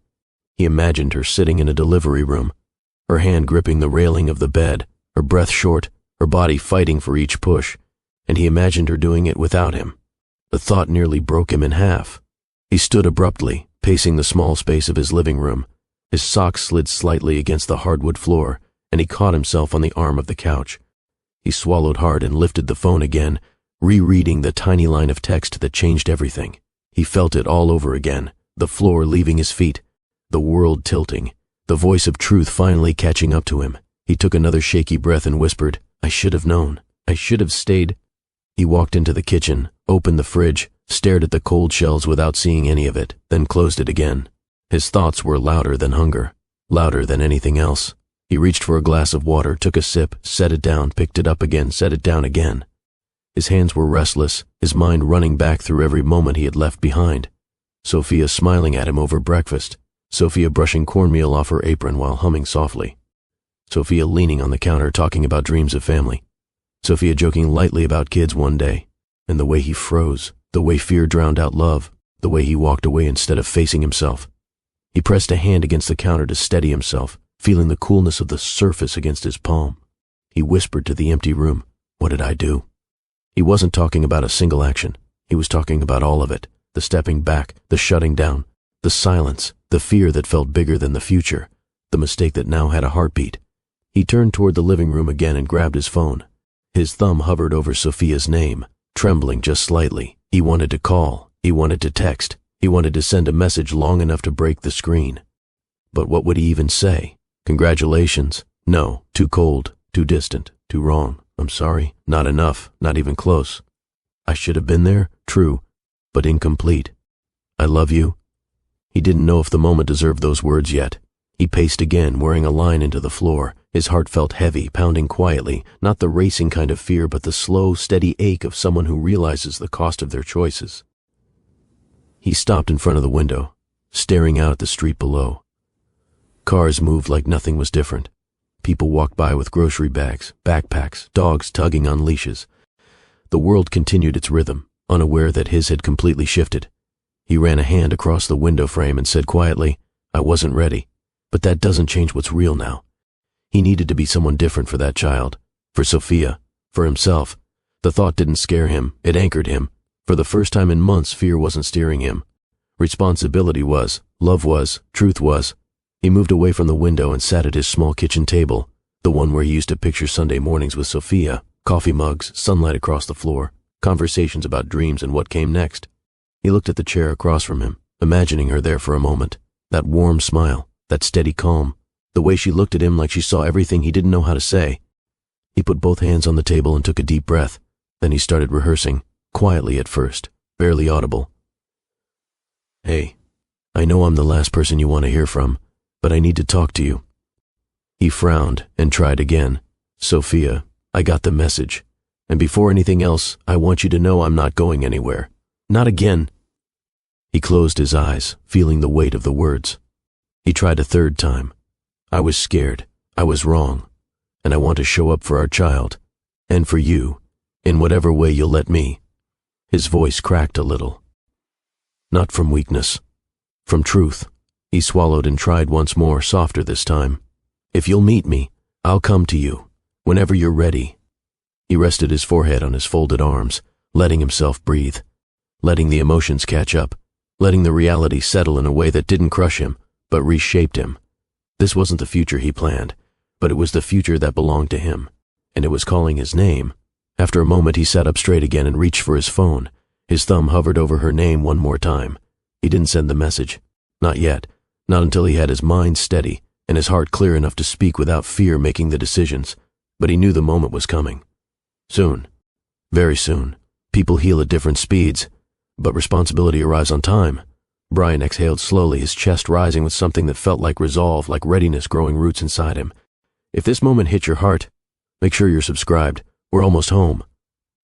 He imagined her sitting in a delivery room, her hand gripping the railing of the bed, her breath short, her body fighting for each push, and he imagined her doing it without him. The thought nearly broke him in half. He stood abruptly, pacing the small space of his living room. His socks slid slightly against the hardwood floor, and he caught himself on the arm of the couch. He swallowed hard and lifted the phone again, rereading the tiny line of text that changed everything. He felt it all over again, the floor leaving his feet, the world tilting, the voice of truth finally catching up to him. He took another shaky breath and whispered, "I should have known. I should have stayed." He walked into the kitchen, opened the fridge, stared at the cold shells without seeing any of it, then closed it again. His thoughts were louder than hunger, louder than anything else. He reached for a glass of water, took a sip, set it down, picked it up again, set it down again. His hands were restless, his mind running back through every moment he had left behind. Sophia smiling at him over breakfast, Sophia brushing cornmeal off her apron while humming softly. Sophia leaning on the counter talking about dreams of family. Sophia joking lightly about kids one day, and the way he froze, the way fear drowned out love, the way he walked away instead of facing himself. He pressed a hand against the counter to steady himself, feeling the coolness of the surface against his palm. He whispered to the empty room, "What did I do?" He wasn't talking about a single action. He was talking about all of it, the stepping back, the shutting down, the silence, the fear that felt bigger than the future, the mistake that now had a heartbeat. He turned toward the living room again and grabbed his phone. His thumb hovered over Sophia's name, trembling just slightly. He wanted to call, he wanted to text, he wanted to send a message long enough to break the screen. But what would he even say? Congratulations? No, too cold, too distant, too wrong, I'm sorry. Not enough. Not even close. I should have been there, true, but incomplete. I love you. He didn't know if the moment deserved those words yet. He paced again, wearing a line into the floor. His heart felt heavy, pounding quietly, not the racing kind of fear, but the slow, steady ache of someone who realizes the cost of their choices. He stopped in front of the window, staring out at the street below. Cars moved like nothing was different. People walked by with grocery bags, backpacks, dogs tugging on leashes. The world continued its rhythm, unaware that his had completely shifted. He ran a hand across the window frame and said quietly, I wasn't ready, but that doesn't change what's real now. He needed to be someone different for that child, for Sophia, for himself. The thought didn't scare him, it anchored him. For the first time in months, fear wasn't steering him. Responsibility was, love was, truth was. He moved away from the window and sat at his small kitchen table, the one where he used to picture Sunday mornings with Sophia, coffee mugs, sunlight across the floor, conversations about dreams and what came next. He looked at the chair across from him, imagining her there for a moment, that warm smile, that steady calm, the way she looked at him like she saw everything he didn't know how to say. He put both hands on the table and took a deep breath. Then he started rehearsing, quietly at first, barely audible. Hey, I know I'm the last person you want to hear from, but I need to talk to you. He frowned and tried again. Sophia, I got the message. And before anything else, I want you to know I'm not going anywhere. Not again. He closed his eyes, feeling the weight of the words. He tried a third time. I was scared. I was wrong. And I want to show up for our child. And for you. In whatever way you'll let me. His voice cracked a little. Not from weakness. From truth. He swallowed and tried once more, softer this time. If you'll meet me, I'll come to you. Whenever you're ready. He rested his forehead on his folded arms, letting himself breathe. Letting the emotions catch up, letting the reality settle in a way that didn't crush him, but reshaped him. This wasn't the future he planned, but it was the future that belonged to him, and it was calling his name. After a moment, he sat up straight again and reached for his phone. His thumb hovered over her name one more time. He didn't send the message. Not yet. Not until he had his mind steady and his heart clear enough to speak without fear making the decisions. But he knew the moment was coming. Soon. Very soon. People heal at different speeds. But responsibility arrives on time. Brian exhaled slowly, his chest rising with something that felt like resolve, like readiness growing roots inside him. If this moment hit your heart, make sure you're subscribed. We're almost home.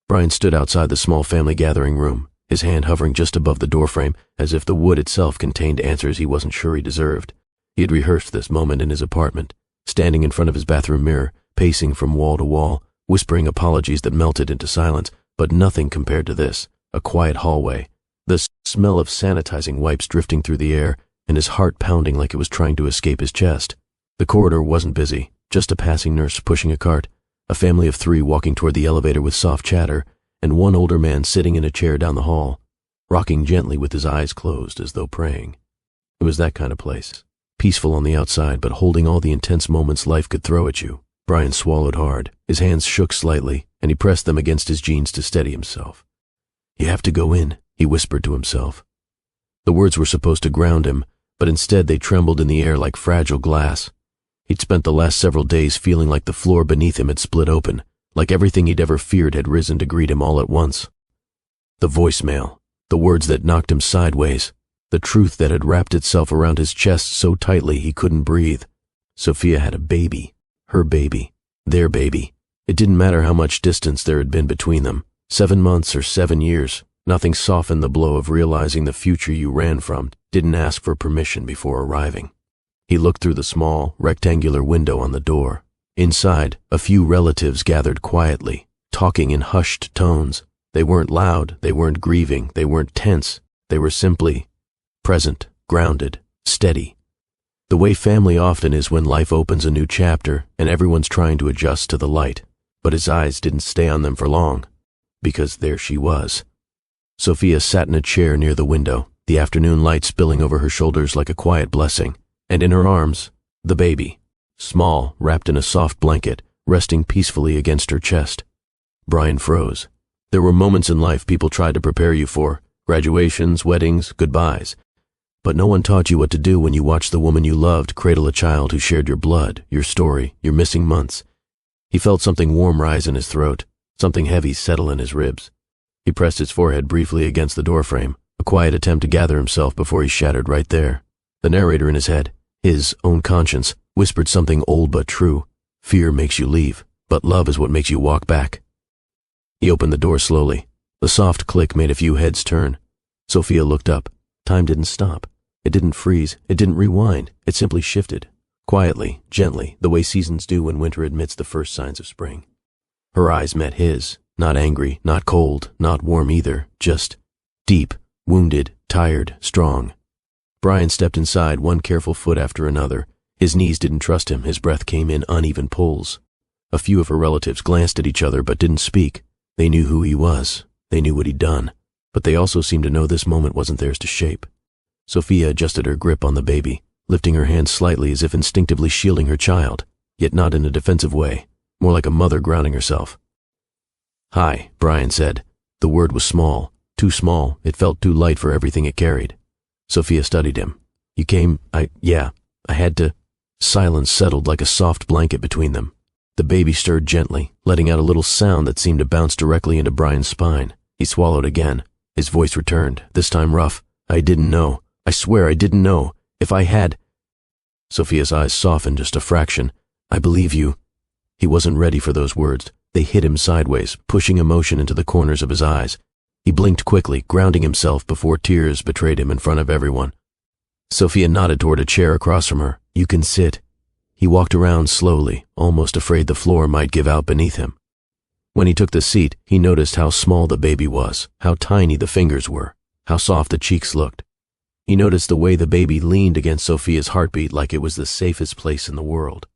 Brian stood outside the small family gathering room, his hand hovering just above the doorframe, as if the wood itself contained answers he wasn't sure he deserved. He had rehearsed this moment in his apartment, standing in front of his bathroom mirror, pacing from wall to wall, whispering apologies that melted into silence, but nothing compared to this. A quiet hallway, the smell of sanitizing wipes drifting through the air, and his heart pounding like it was trying to escape his chest. The corridor wasn't busy, just a passing nurse pushing a cart, a family of 3 walking toward the elevator with soft chatter, and one older man sitting in a chair down the hall, rocking gently with his eyes closed as though praying. It was that kind of place, peaceful on the outside, but holding all the intense moments life could throw at you. Brian swallowed hard, his hands shook slightly, and he pressed them against his jeans to steady himself. You have to go in, he whispered to himself. The words were supposed to ground him, but instead they trembled in the air like fragile glass. He'd spent the last several days feeling like the floor beneath him had split open, like everything he'd ever feared had risen to greet him all at once. The voicemail, the words that knocked him sideways, the truth that had wrapped itself around his chest so tightly he couldn't breathe. Sophia had a baby, her baby, their baby. It didn't matter how much distance there had been between them. 7 months or 7 years, nothing softened the blow of realizing the future you ran from didn't ask for permission before arriving. He looked through the small, rectangular window on the door. Inside, a few relatives gathered quietly, talking in hushed tones. They weren't loud, they weren't grieving, they weren't tense. They were simply present, grounded, steady. The way family often is when life opens a new chapter and everyone's trying to adjust to the light. But his eyes didn't stay on them for long. Because there she was. Sophia sat in a chair near the window, the afternoon light spilling over her shoulders like a quiet blessing, and in her arms, the baby, small, wrapped in a soft blanket, resting peacefully against her chest. Brian froze. There were moments in life people tried to prepare you for, graduations, weddings, goodbyes. But no one taught you what to do when you watched the woman you loved cradle a child who shared your blood, your story, your missing months. He felt something warm rise in his throat, something heavy settle in his ribs. He pressed his forehead briefly against the doorframe, a quiet attempt to gather himself before he shattered right there. The narrator in his head, his own conscience, whispered something old but true. Fear makes you leave, but love is what makes you walk back. He opened the door slowly. The soft click made a few heads turn. Sophia looked up. Time didn't stop. It didn't freeze. It didn't rewind. It simply shifted. Quietly, gently, the way seasons do when winter admits the first signs of spring. Her eyes met his, not angry, not cold, not warm either, just deep, wounded, tired, strong. Brian stepped inside, one careful foot after another. His knees didn't trust him. His breath came in uneven pulls. A few of her relatives glanced at each other but didn't speak. They knew who he was. They knew what he'd done. But they also seemed to know this moment wasn't theirs to shape. Sophia adjusted her grip on the baby, lifting her hand slightly as if instinctively shielding her child, yet not in a defensive way, more like a mother grounding herself. "Hi," Brian said. The word was small, too small. It felt too light for everything it carried. Sophia studied him. "You came, I had to." Silence settled like a soft blanket between them. The baby stirred gently, letting out a little sound that seemed to bounce directly into Brian's spine. He swallowed again. His voice returned, this time rough. "I didn't know. I swear I didn't know. If I had—" Sophia's eyes softened just a fraction. "I believe you." He wasn't ready for those words. They hit him sideways, pushing emotion into the corners of his eyes. He blinked quickly, grounding himself before tears betrayed him in front of everyone. Sophia nodded toward a chair across from her. "You can sit." He walked around slowly, almost afraid the floor might give out beneath him. When he took the seat, he noticed how small the baby was, how tiny the fingers were, how soft the cheeks looked. He noticed the way the baby leaned against Sophia's heartbeat like it was the safest place in the world.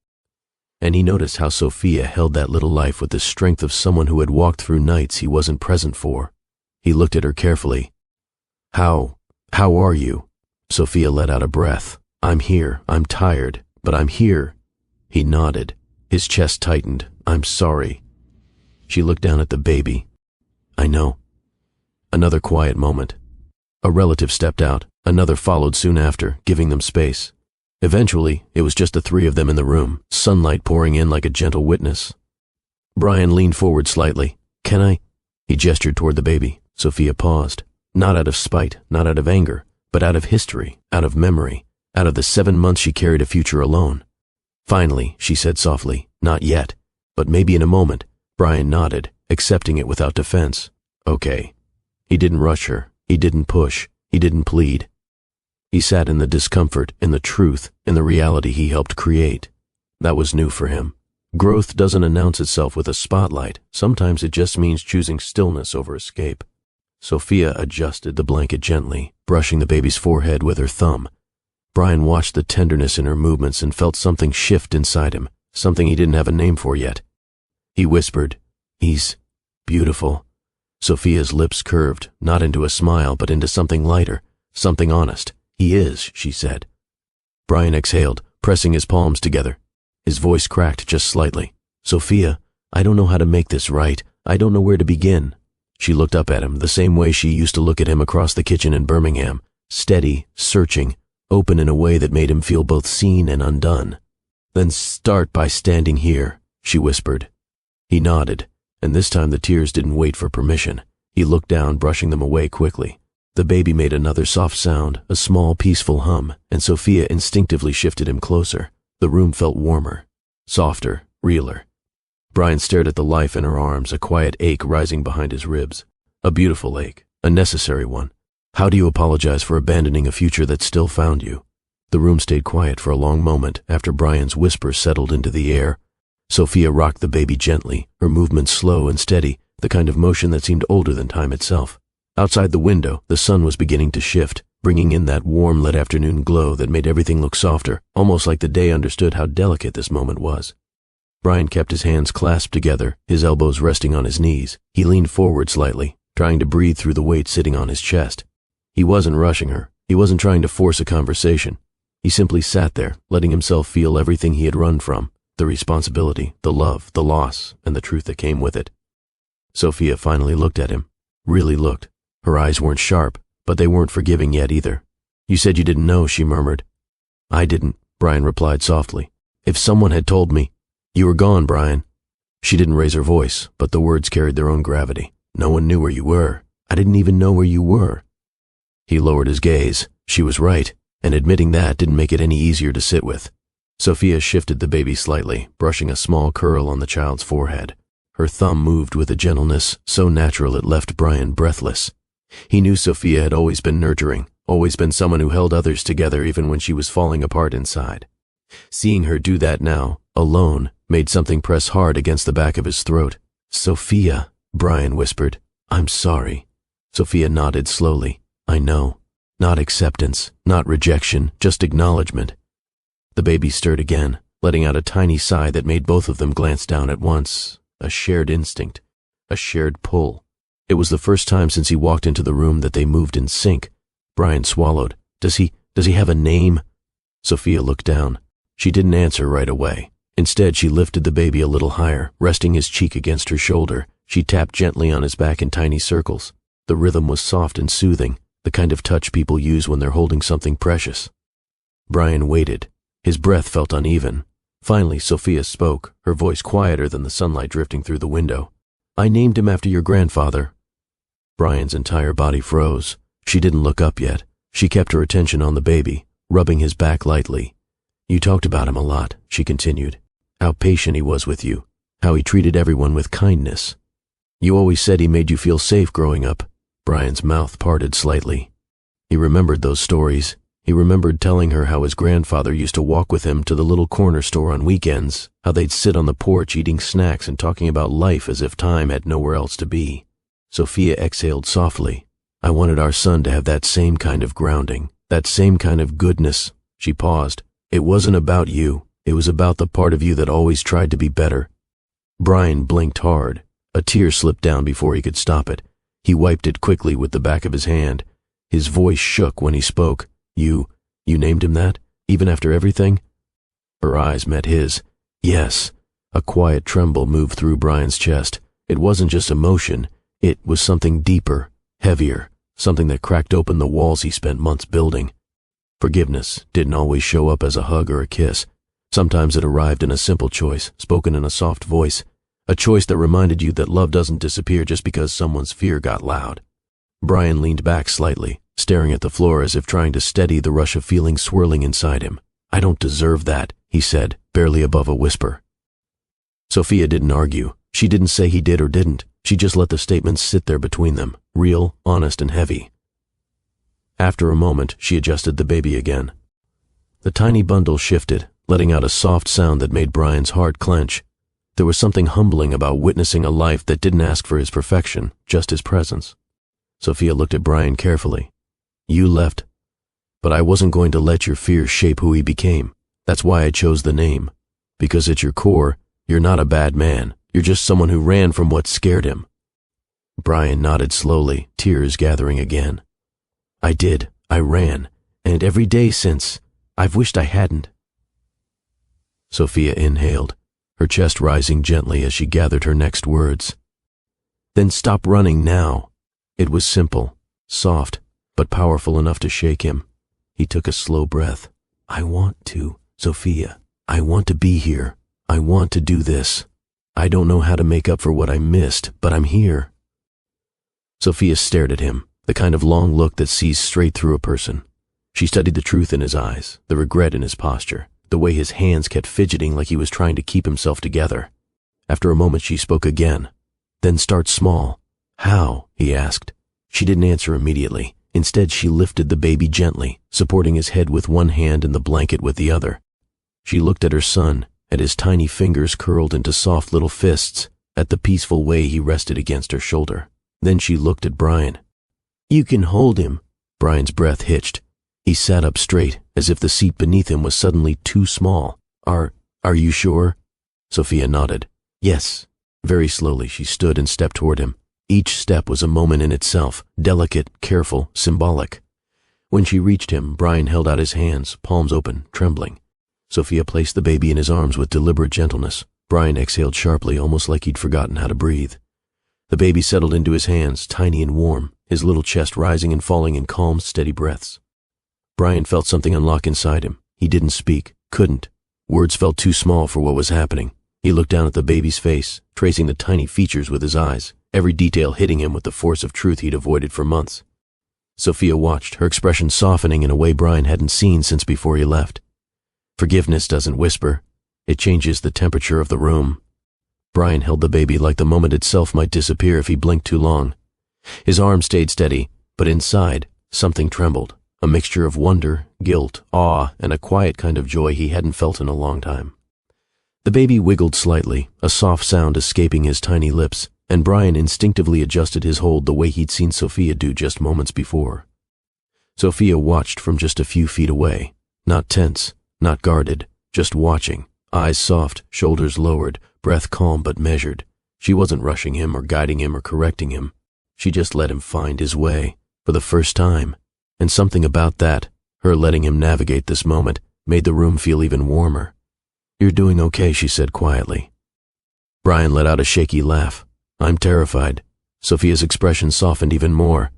And he noticed how Sophia held that little life with the strength of someone who had walked through nights he wasn't present for. He looked at her carefully. How are you?" Sophia let out a breath. "I'm here. I'm tired, but I'm here." He nodded. His chest tightened. "I'm sorry." She looked down at the baby. "I know." Another quiet moment. A relative stepped out. Another followed soon after, giving them space. Eventually, it was just the three of them in the room, sunlight pouring in like a gentle witness. Brian leaned forward slightly. "Can I?" He gestured toward the baby. Sophia paused. Not out of spite, not out of anger, but out of history, out of memory, out of the 7 months she carried a future alone. "Finally," she said softly, "not yet, but maybe in a moment." Brian nodded, accepting it without defense. "Okay." He didn't rush her. He didn't push. He didn't plead. He sat in the discomfort, in the truth, in the reality he helped create. That was new for him. Growth doesn't announce itself with a spotlight. Sometimes it just means choosing stillness over escape. Sophia adjusted the blanket gently, brushing the baby's forehead with her thumb. Brian watched the tenderness in her movements and felt something shift inside him, something he didn't have a name for yet. He whispered, "He's beautiful." Sophia's lips curved, not into a smile, but into something lighter, something honest. "He is," she said. Brian exhaled, pressing his palms together. His voice cracked just slightly. "Sophia, I don't know how to make this right. I don't know where to begin." She looked up at him the same way she used to look at him across the kitchen in Birmingham, steady, searching, open in a way that made him feel both seen and undone. "Then start by standing here," she whispered. He nodded, and this time the tears didn't wait for permission. He looked down, brushing them away quickly. The baby made another soft sound, a small, peaceful hum, and Sophia instinctively shifted him closer. The room felt warmer, softer, realer. Brian stared at the life in her arms, a quiet ache rising behind his ribs. A beautiful ache, a necessary one. How do you apologize for abandoning a future that still found you? The room stayed quiet for a long moment after Brian's whisper settled into the air. Sophia rocked the baby gently, her movements slow and steady, the kind of motion that seemed older than time itself. Outside the window, the sun was beginning to shift, bringing in that warm late-afternoon glow that made everything look softer, almost like the day understood how delicate this moment was. Brian kept his hands clasped together, his elbows resting on his knees. He leaned forward slightly, trying to breathe through the weight sitting on his chest. He wasn't rushing her. He wasn't trying to force a conversation. He simply sat there, letting himself feel everything he had run from, the responsibility, the love, the loss, and the truth that came with it. Sophia finally looked at him. Really looked. Her eyes weren't sharp, but they weren't forgiving yet either. "You said you didn't know," she murmured. "I didn't," Brian replied softly. "If someone had told me—" "You were gone, Brian." She didn't raise her voice, but the words carried their own gravity. No one knew where you were. I didn't even know where you were. He lowered his gaze. She was right, and admitting that didn't make it any easier to sit with. Sophia shifted the baby slightly, brushing a small curl on the child's forehead. Her thumb moved with a gentleness so natural it left Brian breathless. He knew Sophia had always been nurturing, always been someone who held others together even when she was falling apart inside. Seeing her do that now, alone, made something press hard against the back of his throat. "Sophia," Brian whispered. "I'm sorry." Sophia nodded slowly. "I know. Not acceptance, not rejection, just acknowledgement." The baby stirred again, letting out a tiny sigh that made both of them glance down at once. A shared instinct, a shared pull. It was the first time since he walked into the room that they moved in sync. Brian swallowed. Does he have a name?" Sophia looked down. She didn't answer right away. Instead, she lifted the baby a little higher, resting his cheek against her shoulder. She tapped gently on his back in tiny circles. The rhythm was soft and soothing, the kind of touch people use when they're holding something precious. Brian waited. His breath felt uneven. Finally, Sophia spoke, her voice quieter than the sunlight drifting through the window. "I named him after your grandfather." Brian's entire body froze. She didn't look up yet. She kept her attention on the baby, rubbing his back lightly. "You talked about him a lot," she continued. "How patient he was with you, how he treated everyone with kindness. You always said he made you feel safe growing up." Brian's mouth parted slightly. He remembered those stories. He remembered telling her how his grandfather used to walk with him to the little corner store on weekends, how they'd sit on the porch eating snacks and talking about life as if time had nowhere else to be. Sophia exhaled softly. "I wanted our son to have that same kind of grounding, that same kind of goodness." She paused. "It wasn't about you. It was about the part of you that always tried to be better." Brian blinked hard. A tear slipped down before he could stop it. He wiped it quickly with the back of his hand. His voice shook when he spoke. You named him that? Even after everything?" Her eyes met his. "Yes." A quiet tremble moved through Brian's chest. It wasn't just emotion. It was something deeper, heavier, something that cracked open the walls he spent months building. Forgiveness didn't always show up as a hug or a kiss. Sometimes it arrived in a simple choice, spoken in a soft voice, a choice that reminded you that love doesn't disappear just because someone's fear got loud. Brian leaned back slightly, staring at the floor as if trying to steady the rush of feeling swirling inside him. "I don't deserve that," he said, barely above a whisper. Sophia didn't argue. She didn't say he did or didn't. She just let the statements sit there between them, real, honest, and heavy. After a moment, she adjusted the baby again. The tiny bundle shifted, letting out a soft sound that made Brian's heart clench. There was something humbling about witnessing a life that didn't ask for his perfection, just his presence. Sophia looked at Brian carefully. "You left, but I wasn't going to let your fears shape who he became. That's why I chose the name. Because at your core, you're not a bad man. You're just someone who ran from what scared him." Brian nodded slowly, tears gathering again. "I did. I ran. And every day since, I've wished I hadn't." Sophia inhaled, her chest rising gently as she gathered her next words. "Then stop running now." It was simple, soft, but powerful enough to shake him. He took a slow breath. "I want to, Sophia. I want to be here. I want to do this. I don't know how to make up for what I missed, but I'm here." Sophia stared at him, the kind of long look that sees straight through a person. She studied the truth in his eyes, the regret in his posture, the way his hands kept fidgeting like he was trying to keep himself together. After a moment, she spoke again. "Then start small." "How?" he asked. She didn't answer immediately. Instead, she lifted the baby gently, supporting his head with one hand and the blanket with the other. She looked at her son, at his tiny fingers curled into soft little fists, at the peaceful way he rested against her shoulder. Then she looked at Brian. "You can hold him." Brian's breath hitched. He sat up straight, as if the seat beneath him was suddenly too small. Are you sure?" Sophia nodded. "Yes." Very slowly, she stood and stepped toward him. Each step was a moment in itself, delicate, careful, symbolic. When she reached him, Brian held out his hands, palms open, trembling. Sophia placed the baby in his arms with deliberate gentleness. Brian exhaled sharply, almost like he'd forgotten how to breathe. The baby settled into his hands, tiny and warm, his little chest rising and falling in calm, steady breaths. Brian felt something unlock inside him. He didn't speak, couldn't. Words felt too small for what was happening. He looked down at the baby's face, tracing the tiny features with his eyes, every detail hitting him with the force of truth he'd avoided for months. Sophia watched, her expression softening in a way Brian hadn't seen since before he left. Forgiveness doesn't whisper. It changes the temperature of the room. Brian held the baby like the moment itself might disappear if he blinked too long. His arm stayed steady, but inside, something trembled, a mixture of wonder, guilt, awe, and a quiet kind of joy he hadn't felt in a long time. The baby wiggled slightly, a soft sound escaping his tiny lips, and Brian instinctively adjusted his hold the way he'd seen Sophia do just moments before. Sophia watched from just a few feet away, not tense, not guarded, just watching, eyes soft, shoulders lowered, breath calm but measured. She wasn't rushing him or guiding him or correcting him. She just let him find his way, for the first time, and something about that, her letting him navigate this moment, made the room feel even warmer. "You're doing okay," she said quietly. Brian let out a shaky laugh. "I'm terrified." Sophia's expression softened even more.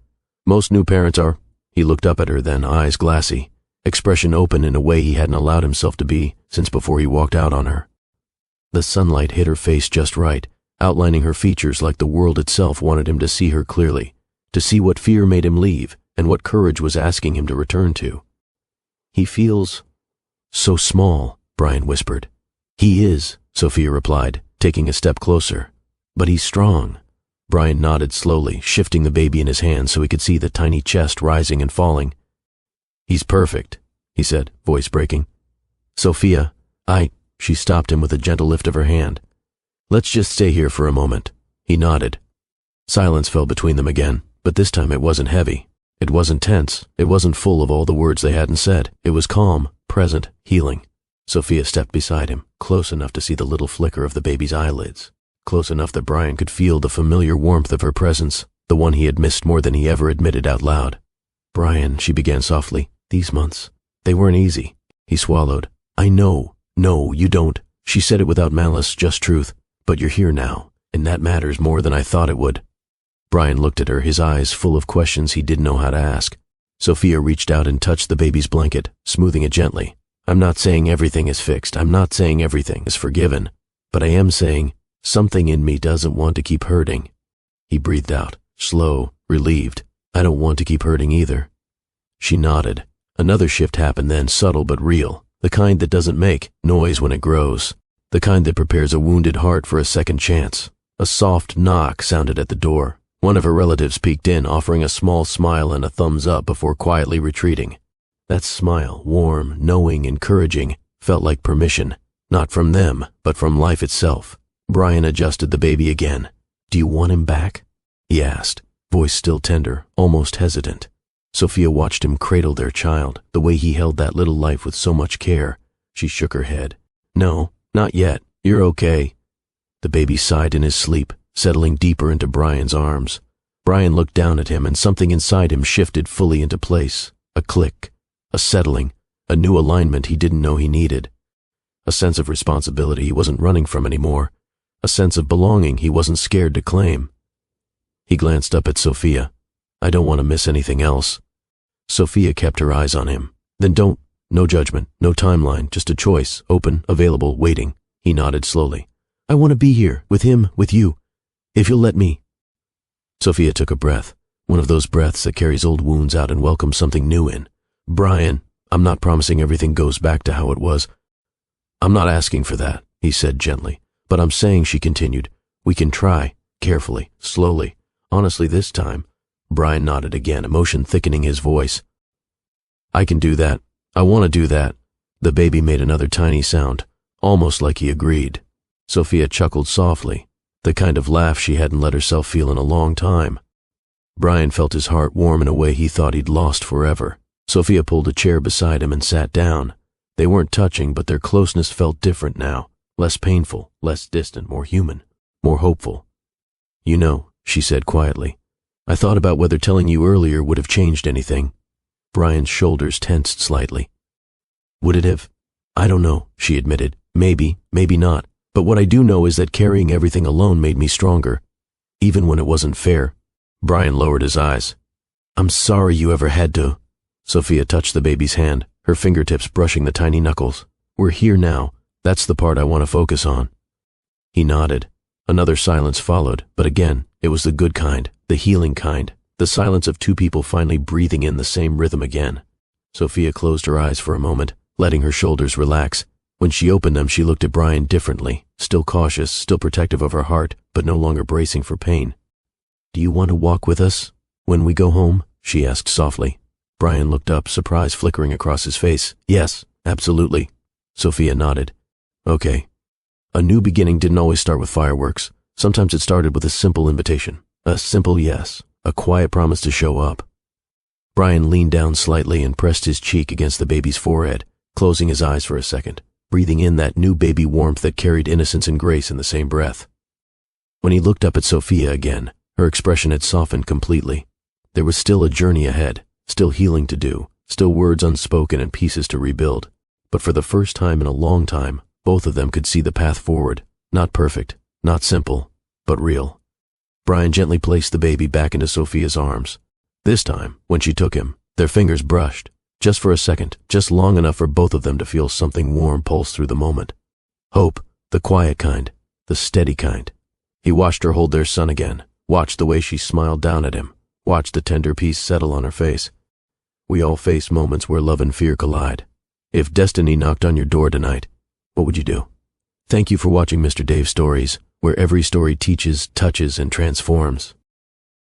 "Most new parents are." He looked up at her then, eyes glassy, expression open in a way he hadn't allowed himself to be since before he walked out on her. The sunlight hit her face just right, outlining her features like the world itself wanted him to see her clearly, to see what fear made him leave and what courage was asking him to return to. "He feels so small," Brian whispered. "He is," Sophia replied, taking a step closer. "But he's strong." Brian nodded slowly, shifting the baby in his hands so he could see the tiny chest rising and falling. "He's perfect," he said, voice breaking. "Sophia, She stopped him with a gentle lift of her hand. "Let's just stay here for a moment." He nodded. Silence fell between them again, but this time it wasn't heavy. It wasn't tense. It wasn't full of all the words they hadn't said. It was calm, present, healing. Sophia stepped beside him, close enough to see the little flicker of the baby's eyelids, close enough that Brian could feel the familiar warmth of her presence, the one he had missed more than he ever admitted out loud. "Brian," she began softly, "these months, they weren't easy." He swallowed. "I know. No, you don't." She said it without malice, just truth. "But you're here now, and that matters more than I thought it would." Brian looked at her, his eyes full of questions he didn't know how to ask. Sophia reached out and touched the baby's blanket, smoothing it gently. "I'm not saying everything is fixed. I'm not saying everything is forgiven. But I am saying something in me doesn't want to keep hurting." He breathed out, slow, relieved. "I don't want to keep hurting either." She nodded. Another shift happened then, subtle but real, the kind that doesn't make noise when it grows, the kind that prepares a wounded heart for a second chance. A soft knock sounded at the door. One of her relatives peeked in, offering a small smile and a thumbs up before quietly retreating. That smile, warm, knowing, encouraging, felt like permission, not from them, but from life itself. Brian adjusted the baby again. "Do you want him back?" he asked, voice still tender, almost hesitant. Sophia watched him cradle their child, the way he held that little life with so much care. She shook her head. "No, not yet. You're okay." The baby sighed in his sleep, settling deeper into Brian's arms. Brian looked down at him and something inside him shifted fully into place. A click, a settling, a new alignment he didn't know he needed. A sense of responsibility he wasn't running from anymore. A sense of belonging he wasn't scared to claim. He glanced up at Sophia. "I don't want to miss anything else." Sophia kept her eyes on him. "Then don't. No judgment, no timeline, just a choice, open, available, waiting." He nodded slowly. "I want to be here, with him, with you. If you'll let me." Sophia took a breath, one of those breaths that carries old wounds out and welcomes something new in. "Brian, I'm not promising everything goes back to how it was. I'm not asking for that," he said gently. "But I'm saying," she continued, "we can try, carefully, slowly. Honestly this time." Brian nodded again, emotion thickening his voice. "I can do that. I want to do that." The baby made another tiny sound, almost like he agreed. Sophia chuckled softly, the kind of laugh she hadn't let herself feel in a long time. Brian felt his heart warm in a way he thought he'd lost forever. Sophia pulled a chair beside him and sat down. They weren't touching, but their closeness felt different now, less painful, less distant, more human, more hopeful. "You know," she said quietly, "I thought about whether telling you earlier would have changed anything." Brian's shoulders tensed slightly. "Would it have? I don't know," she admitted. "Maybe, maybe not. But what I do know is that carrying everything alone made me stronger, even when it wasn't fair." Brian lowered his eyes. "I'm sorry you ever had to." Sophia touched the baby's hand, her fingertips brushing the tiny knuckles. "We're here now. That's the part I want to focus on." He nodded. Another silence followed, but again, it was the good kind, the healing kind, the silence of two people finally breathing in the same rhythm again. Sophia closed her eyes for a moment, letting her shoulders relax. When she opened them, she looked at Brian differently, still cautious, still protective of her heart, but no longer bracing for pain. "Do you want to walk with us when we go home?" she asked softly. Brian looked up, surprise flickering across his face. "Yes, absolutely." Sophia nodded. "Okay." A new beginning didn't always start with fireworks. Sometimes it started with a simple invitation, a simple yes, a quiet promise to show up. Brian leaned down slightly and pressed his cheek against the baby's forehead, closing his eyes for a second, breathing in that new baby warmth that carried innocence and grace in the same breath. When he looked up at Sophia again, her expression had softened completely. There was still a journey ahead, still healing to do, still words unspoken and pieces to rebuild. But for the first time in a long time, both of them could see the path forward, not perfect, not simple, but real. Brian gently placed the baby back into Sophia's arms. This time, when she took him, their fingers brushed, just for a second, just long enough for both of them to feel something warm pulse through the moment. Hope, the quiet kind, the steady kind. He watched her hold their son again, watched the way she smiled down at him, watched the tender peace settle on her face. We all face moments where love and fear collide. If destiny knocked on your door tonight, what would you do? Thank you for watching Mr. Dave Stories, where every story teaches, touches, and transforms.